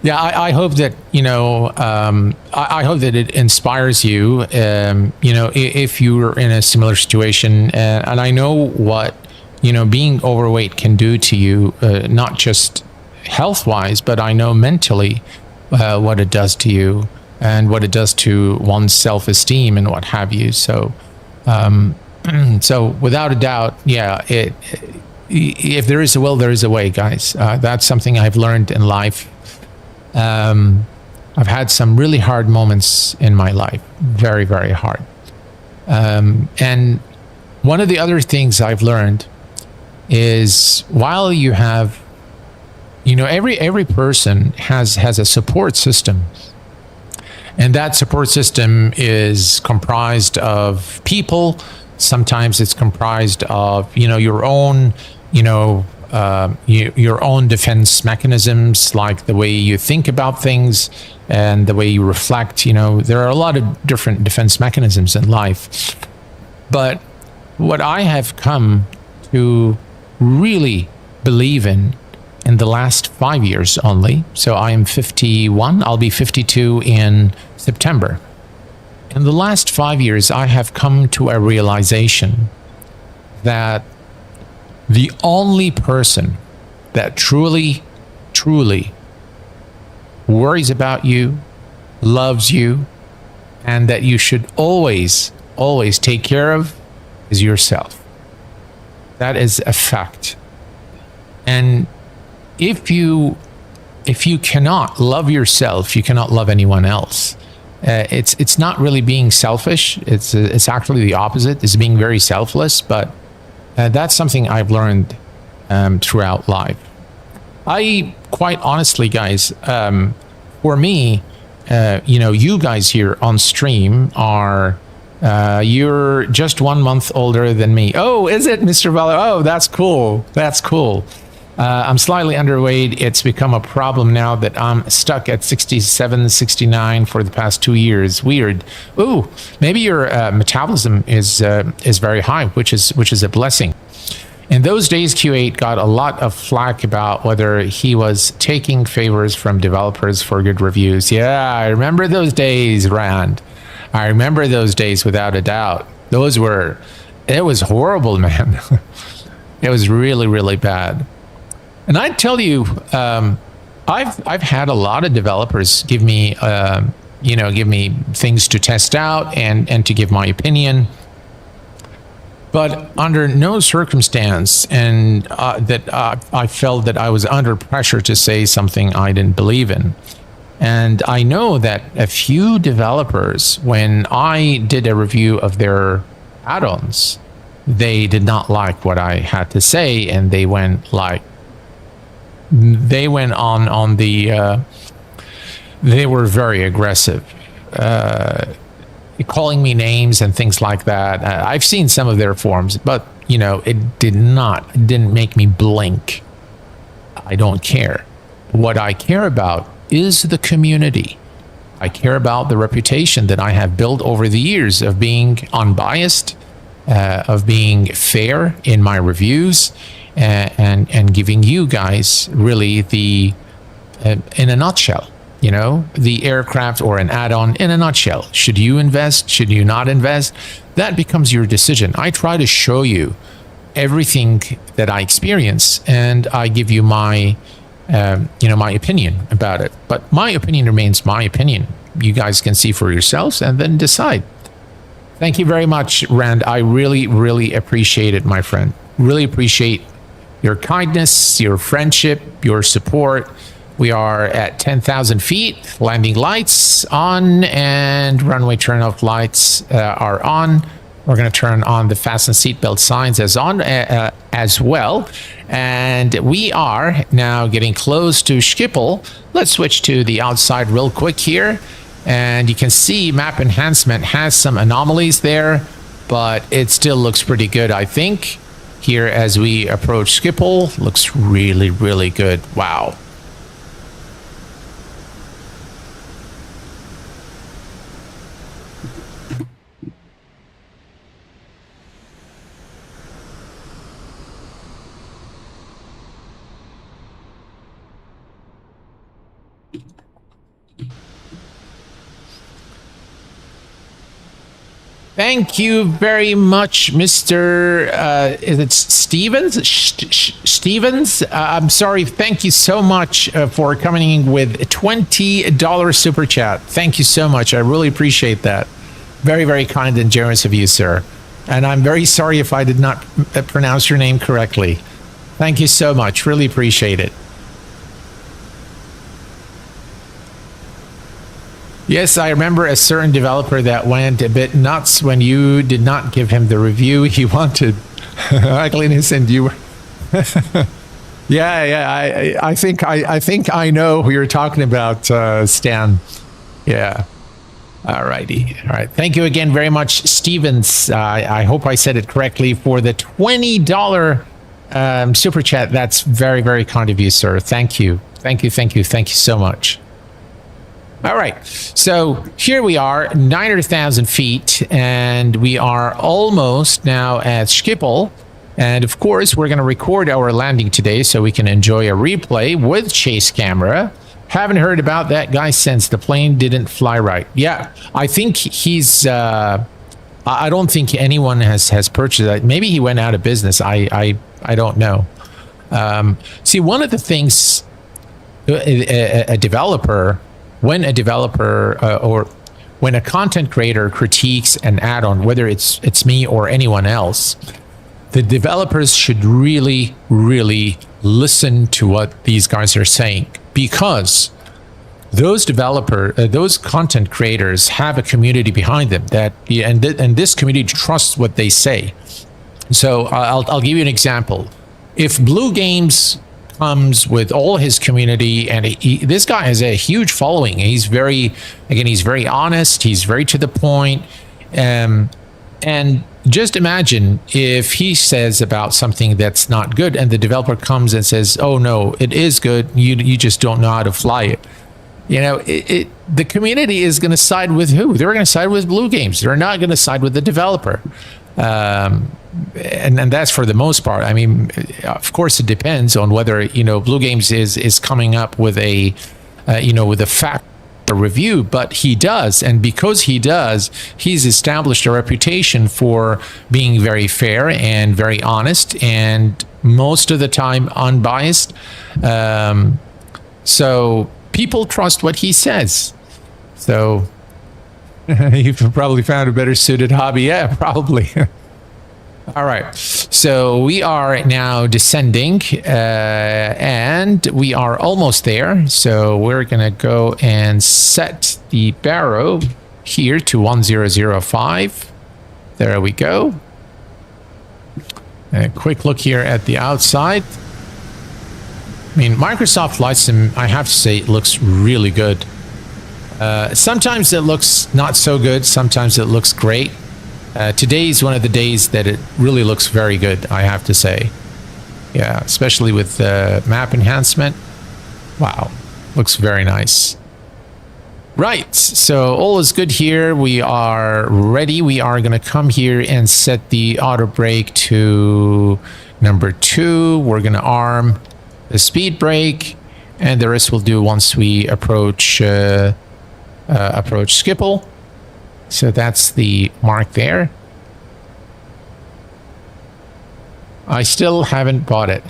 Yeah, I hope that, you know, I hope that it inspires you, you know, if you're in a similar situation. And I know what, you know, being overweight can do to you, not just health-wise, but I know mentally what it does to you and what it does to one's self-esteem and what have you. So, so without a doubt, yeah, if there is a will, there is a way, guys. That's something I've learned in life. I've had some really hard moments in my life, very, very hard. And one of the other things I've learned is, while you have, you know, every person has a support system, and that support system is comprised of people. Sometimes it's comprised of, you know, your own, you know, your own defense mechanisms, like the way you think about things and the way you reflect. You know, there are a lot of different defense mechanisms in life. But what I have come to really believe in the last 5 years only, so I am 51, I'll be 52 in September. In the last 5 years, I have come to a realization that the only person that truly worries about you, loves you, and that you should always take care of is yourself. That is a fact. And if you cannot love yourself, you cannot love anyone else. It's not really being selfish. It's actually the opposite. It's being very selfless. But that's something I've learned throughout life. I quite honestly, guys, for me, you know, you guys here on stream are, you're just 1 month older than me. Oh, is it, Mr. Valor? Oh, that's cool. That's cool. I'm slightly underweight. It's become a problem now that I'm stuck at 67, 69 for the past 2 years. Weird. Ooh, maybe your metabolism is very high, which is a blessing. In those days, Q8 got a lot of flack about whether he was taking favors from developers for good reviews. Yeah, I remember those days, Rand. I remember those days without a doubt. It was horrible, man. It was really, really bad. And I tell you, I've had a lot of developers give me, give me things to test out and to give my opinion. But under no circumstance, and I felt that I was under pressure to say something I didn't believe in. And I know that a few developers, when I did a review of their add-ons, they did not like what I had to say, and they went on the they were very aggressive, calling me names and things like that. I've seen some of their forums, but you know, it didn't make me blink. I don't care. What I care about is the community. I care about the reputation that I have built over the years of being unbiased, of being fair in my reviews, and giving you guys really the, in a nutshell, you know, the aircraft or an add-on in a nutshell. Should you invest? Should you not invest? That becomes your decision. I try to show you everything that I experience, and I give you my, you know, my opinion about it. But my opinion remains my opinion. You guys can see for yourselves and then decide. Thank you very much, Rand. I really, really appreciate it, my friend. Really appreciate your kindness, your friendship, your support. We are at 10,000 feet. Landing lights on and runway turnoff lights are on. We're going to turn on the fasten seatbelt signs as well. And we are now getting close to Schiphol. Let's switch to the outside real quick here. And you can see map enhancement has some anomalies there, but it still looks pretty good, I think. Here as we approach Schiphol, looks really, really good. Wow. Thank you very much, Mr. Is it Stevens? Stevens? I'm sorry. Thank you so much for coming in with a $20 super chat. Thank you so much. I really appreciate that. Very, very kind and generous of you, sir. And I'm very sorry if I did not pronounce your name correctly. Thank you so much. Really appreciate it. Yes, I remember a certain developer that went a bit nuts when you did not give him the review he wanted. Ugliness, and you were yeah, I think I know who you're talking about, Stan. Yeah. All righty. All right. Thank you again very much, Stevens. I hope I said it correctly for the $20 super chat. That's very, very kind of you, sir. Thank you. Thank you so much. All right, so here we are, 900,000 feet, and we are almost now at Schiphol. And of course, we're going to record our landing today so we can enjoy a replay with chase camera. Haven't heard about that guy since the plane didn't fly right. Yeah, I think he's, I don't think anyone has purchased that. Maybe he went out of business. I don't know. See, one of the things a developer... When a developer or when a content creator critiques an add-on, whether it's me or anyone else, the developers should really, really listen to what these guys are saying, because those content creators have a community behind them and this community trusts what they say. So I'll give you an example. If Blue Games comes with all his community, and this guy has a huge following. He's very honest. He's very to the point. And just imagine if he says about something that's not good, and the developer comes and says, "Oh no, it is good. You just don't know how to fly it." You know, the community is going to side with who? They're going to side with Blue Games. They're not going to side with the developer. And that's for the most part. I mean, of course, it depends on whether, you know, Blue Games is coming up with a, with a fact review, but he does. And because he does, he's established a reputation for being very fair and very honest, and most of the time unbiased. So people trust what he says. So you've probably found a better suited hobby. Yeah, probably. All right, so we are now descending and we are almost there. So we're gonna go and set the barrow here to 1005. There we go. A quick look here at the outside. I mean, Microsoft Flight Sim, I have to say, it looks really good. Sometimes it looks not so good, sometimes it looks great. Today is one of the days that it really looks very good, I have to say. Yeah, especially with map enhancement. Wow, looks very nice. Right, so all is good here. We are ready. We are going to come here and set the auto brake to number 2. We're going to arm the speed brake, and the rest we'll do once we approach Schiphol. So that's the mark there. I still haven't bought it.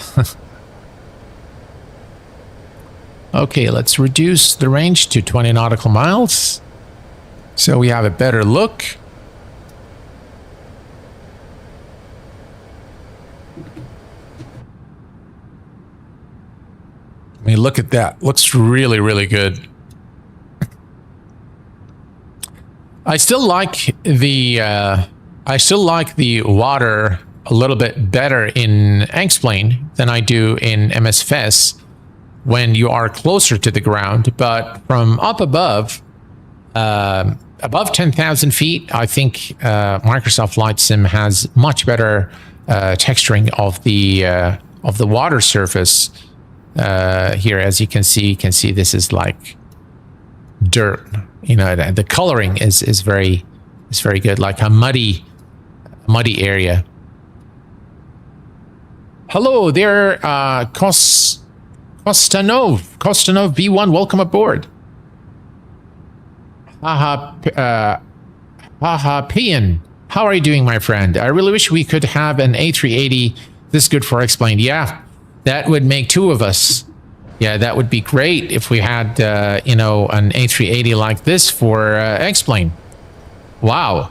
Okay, let's reduce the range to 20 nautical miles so we have a better look. I mean, look at that. Looks really, really good. I still like the water a little bit better in X-Plane than I do in MSFS when you are closer to the ground, but from up above 10,000 feet, I think Microsoft Flight Sim has much better texturing of the water surface. Here, as you can see this is like dirt. You know, the coloring is very good, like a muddy area. Hello there, Kostanov B1, welcome aboard. Pian, how are you doing, my friend? I really wish we could have an A380 this good for X-Plane. Yeah, that would make 2 of us. Yeah, that would be great if we had, you know, an A380 like this for X-Plane. Wow.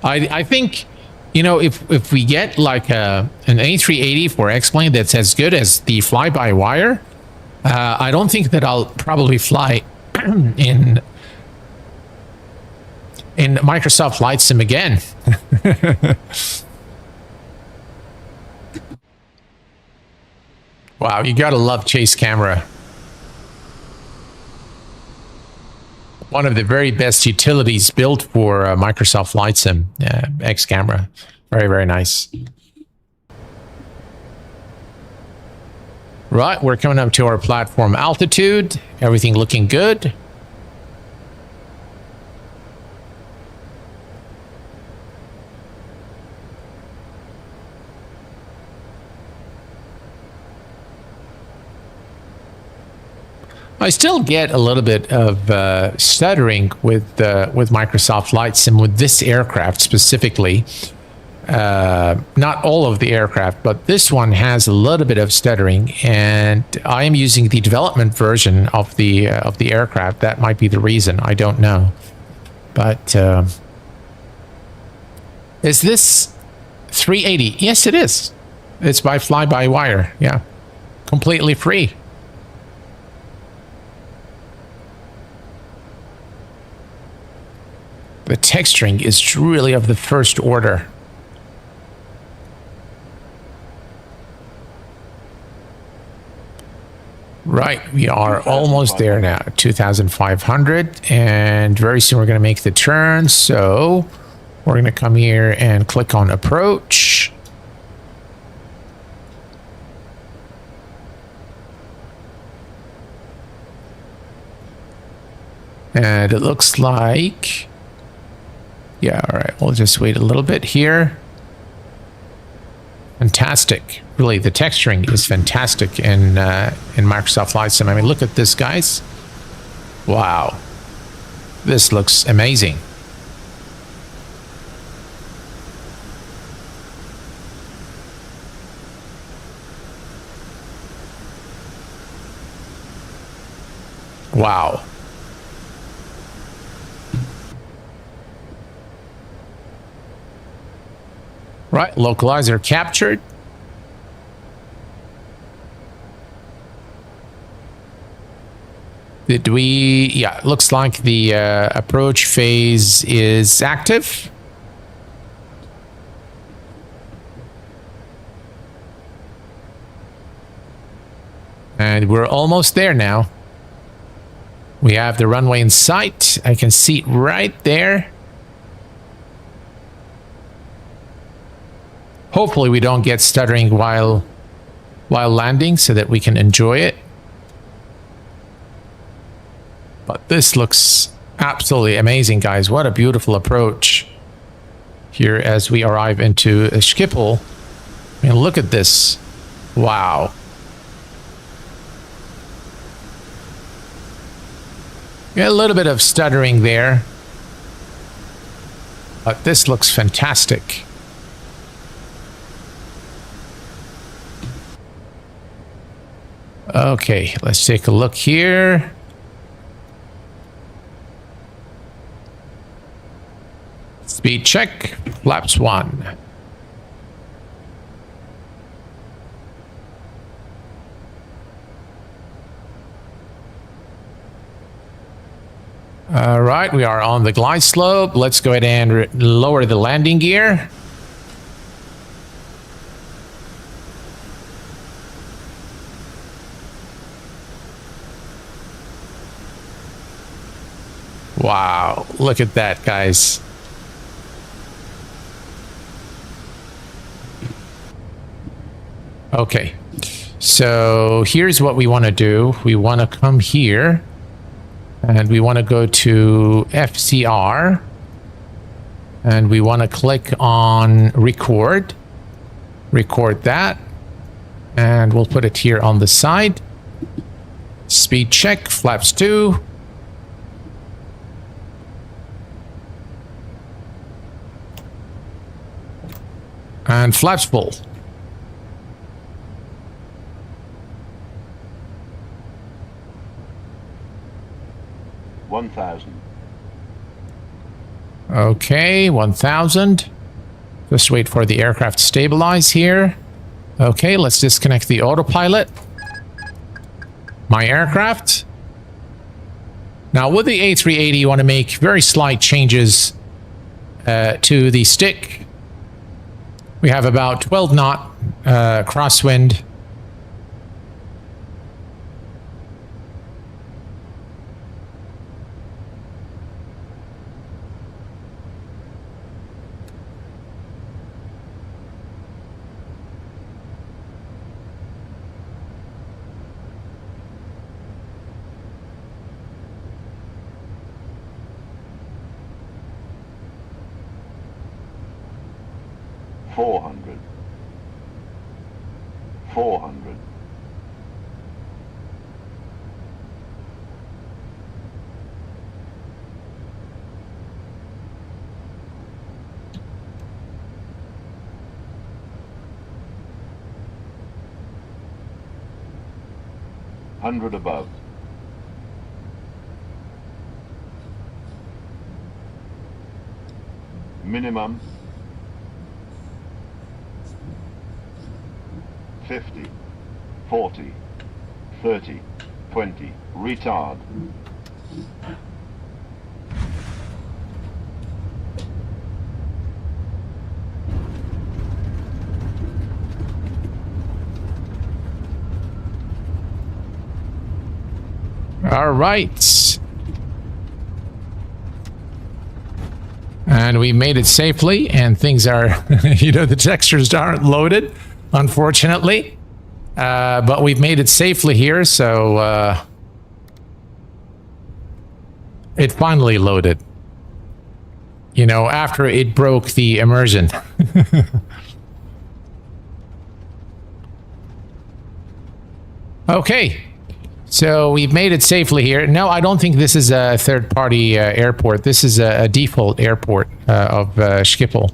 I think, you know, if we get like an A380 for X-Plane that's as good as the fly-by-wire, I don't think that I'll probably fly in Microsoft Flight Sim again. Wow, you gotta love Chase Camera. One of the very best utilities built for Microsoft Flight Sim, X Camera. Very, very nice. Right, we're coming up to our platform altitude. Everything looking good. I still get a little bit of stuttering with Microsoft Flight Sim with this aircraft specifically. Not all of the aircraft, but this one has a little bit of stuttering, and I am using the development version of the aircraft. That might be the reason. I don't know. But is this 380? Yes, it is. It's by fly-by-wire. Yeah, completely free. The texturing is really of the first order. Right, we are almost there now, 2,500, and very soon we're going to make the turn. So we're going to come here and click on approach. And it looks like, yeah, all right, we'll just wait a little bit here. Fantastic. Really, the texturing is fantastic in Microsoft Flight Sim. I mean, look at this, guys. Wow. This looks amazing. Wow. Right, localizer captured. Did we? Yeah, it looks like the approach phase is active. And we're almost there now. We have the runway in sight. I can see it right there. Hopefully we don't get stuttering while landing so that we can enjoy it. But this looks absolutely amazing, guys. What a beautiful approach here as we arrive into Schiphol. I mean, look at this. Wow. Yeah, a little bit of stuttering there, but this looks fantastic. Okay, let's take a look here. Speed check, flaps 1. All right, we are on the glide slope. Let's go ahead and lower the landing gear. Wow, look at that, guys. Okay, so here's what we want to do. We want to come here. And we want to go to FCR. And we want to click on record. Record that. And we'll put it here on the side. Speed check, flaps 2. And flaps full. Okay, 1000. Just wait for the aircraft to stabilize here. Okay, let's disconnect the autopilot. My aircraft. Now with the A380, you want to make very slight changes to the stick. We have about 12 knot crosswind. Above. Minimum 50, 40, 30, 20, retard. All right. And we made it safely, and things are, you know, the textures aren't loaded, unfortunately. But we've made it safely here, so it finally loaded. You know, after it broke the immersion. Okay. So we've made it safely here. No, I don't think this is a third-party airport. This is a default airport of Schiphol.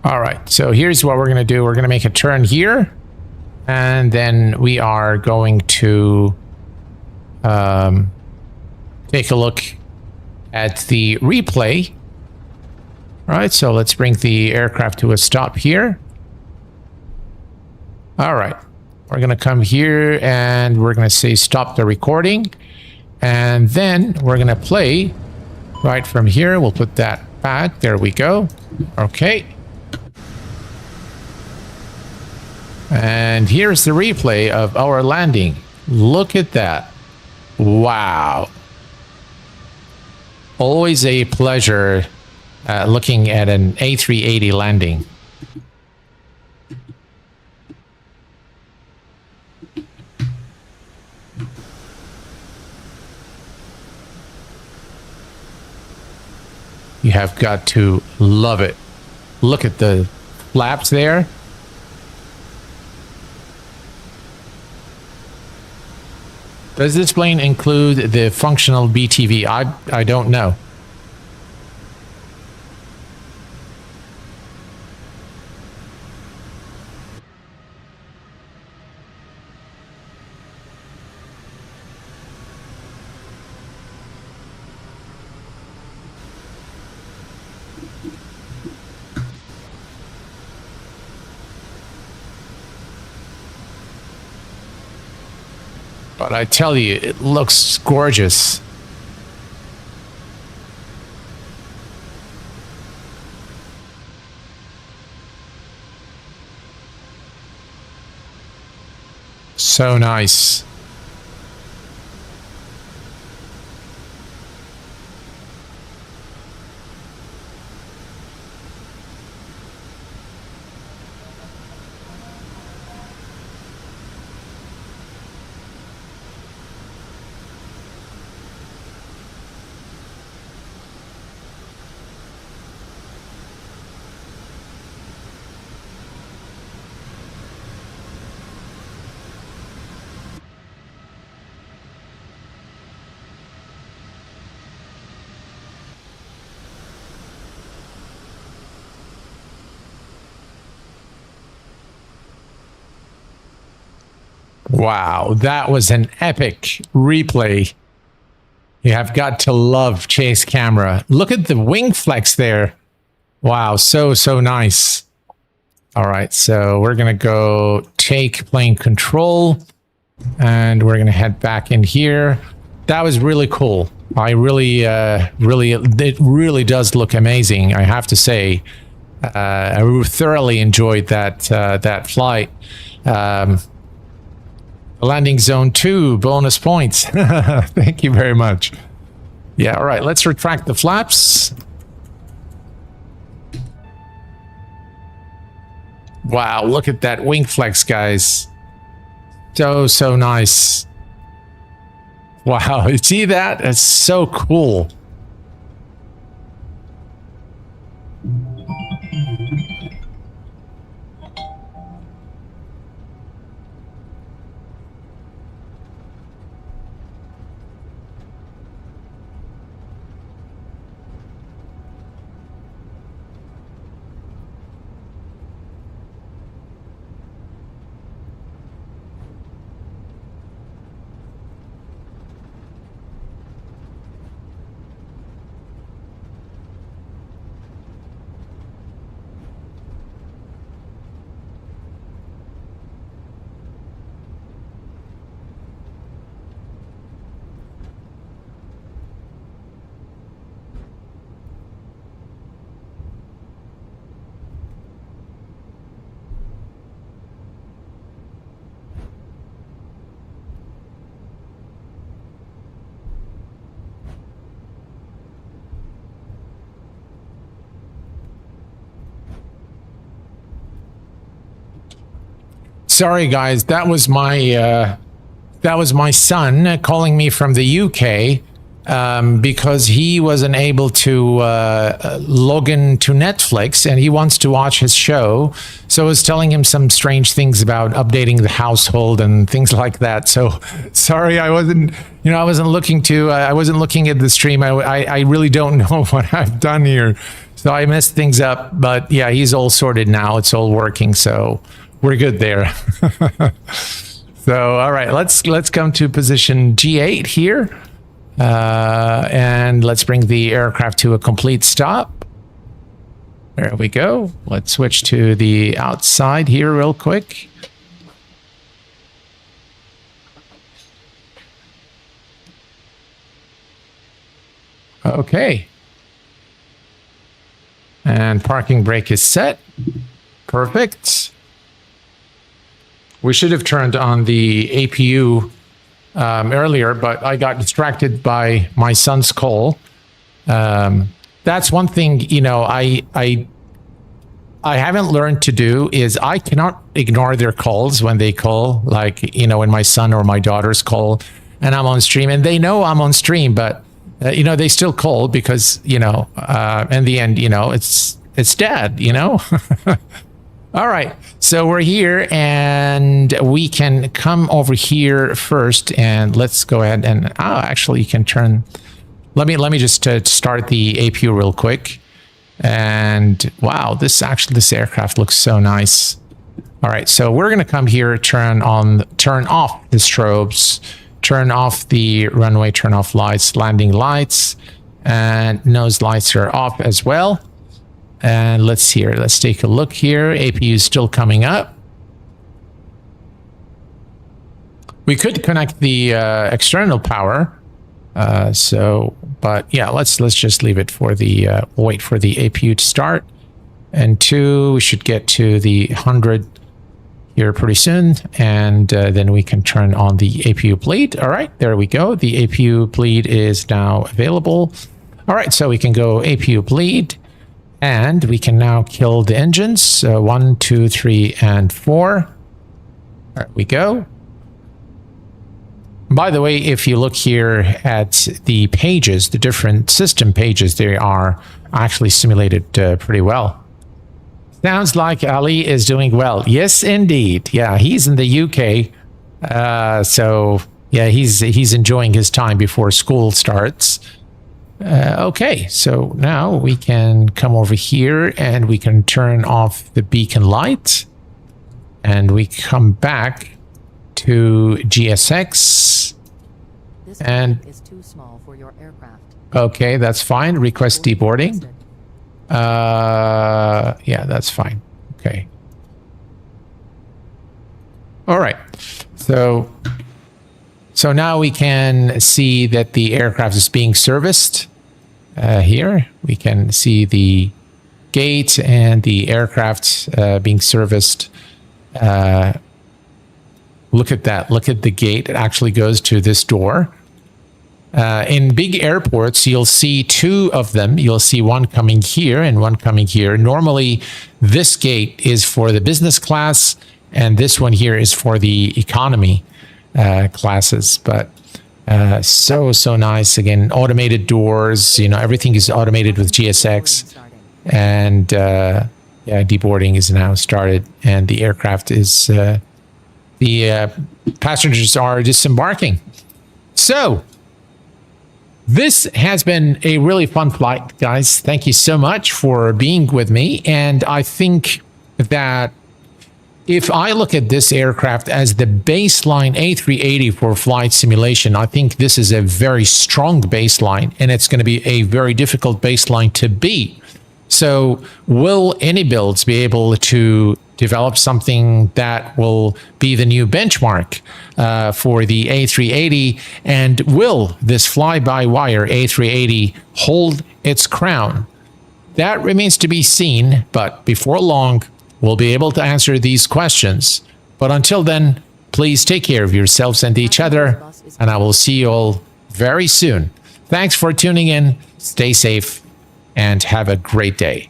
All right, so here's what we're going to do. We're going to make a turn here, and then we are going to take a look at the replay. All right, so let's bring the aircraft to a stop here. All right, we're going to come here and we're going to say stop the recording. And then we're going to play right from here. We'll put that back. There we go. Okay. And here's the replay of our landing. Look at that. Wow. Always a pleasure looking at an A380 landing. You have got to love it. Look at the flaps there. Does this plane include the functional BTV? I don't know. But I tell you, it looks gorgeous. So nice. Wow, that was an epic replay. You have got to love chase camera. Look at the wing flex there. Wow, so nice. All right, so we're going to go take plane control and we're going to head back in here. That was really cool. I it really does look amazing, I have to say. I thoroughly enjoyed that flight. Landing zone 2, bonus points. Thank you very much. Yeah, all right, let's retract the flaps. Wow, look at that wing flex, guys. So nice. Wow, you see that? It's so cool. Sorry, guys. That was my son calling me from the UK because he wasn't able to log in to Netflix and he wants to watch his show. So I was telling him some strange things about updating the household and things like that. So sorry, I wasn't looking at the stream. I really don't know what I've done here. So I messed things up. But yeah, he's all sorted now. It's all working. So we're good there. So, all right, let's come to position G8 here. And let's bring the aircraft to a complete stop. There we go. Let's switch to the outside here real quick. Okay. And parking brake is set. Perfect. We should have turned on the APU earlier, but I got distracted by my son's call. That's one thing, I haven't learned to do is I cannot ignore their calls when they call, like, when my son or my daughters call and I'm on stream, and they know I'm on stream, but They still call because, in the end, it's dad, All right. So we're here and we can come over here first and let's go ahead and actually you can turn. Let me just start the APU real quick. And wow, this aircraft looks so nice. All right. So we're going to come here, turn off the strobes, turn off the runway, turn off lights, landing lights, and nose lights are off as well. And let's take a look here. APU is still coming up. We could connect the external power. But yeah, let's just leave it for the wait for the APU to start. And 2, we should get to the 100 here pretty soon, and then we can turn on the APU bleed. All right, there we go. The APU bleed is now available. All right, so we can go APU bleed, and we can now kill the engines. 1, 2, 3, and 4. There we go. By the way, if you look here at the pages, the different system pages, they are actually simulated pretty well. Sounds like Ali is doing well. Yes, indeed. Yeah, he's in the UK. So yeah, he's enjoying his time before school starts. Okay, so now we can come over here and we can turn off the beacon light. And we come back to GSX. This is too small for your aircraft. Okay, that's fine. Request deboarding. Yeah, that's fine. Okay. All right. So now we can see that the aircraft is being serviced. Here we can see the gate and the aircraft being serviced. Look at that. Look at the gate. It actually goes to this door. In big airports, you'll see 2 of them. You'll see one coming here and one coming here. Normally, this gate is for the business class, and this one here is for the economy classes. But so nice. Again, automated doors. Everything is automated with GSX. And yeah, deboarding is now started, and the aircraft is... the passengers are disembarking. So... this has been a really fun flight, guys. Thank you so much for being with me. And I think that if I look at this aircraft as the baseline A380 for flight simulation, I think this is a very strong baseline, and it's going to be a very difficult baseline to beat. So will iniBuilds be able to develop something that will be the new benchmark for the A380? And will this FlyByWire A380 hold its crown? That remains to be seen, but before long, we'll be able to answer these questions. But until then, please take care of yourselves and each other, and I will see you all very soon. Thanks for tuning in. Stay safe and have a great day.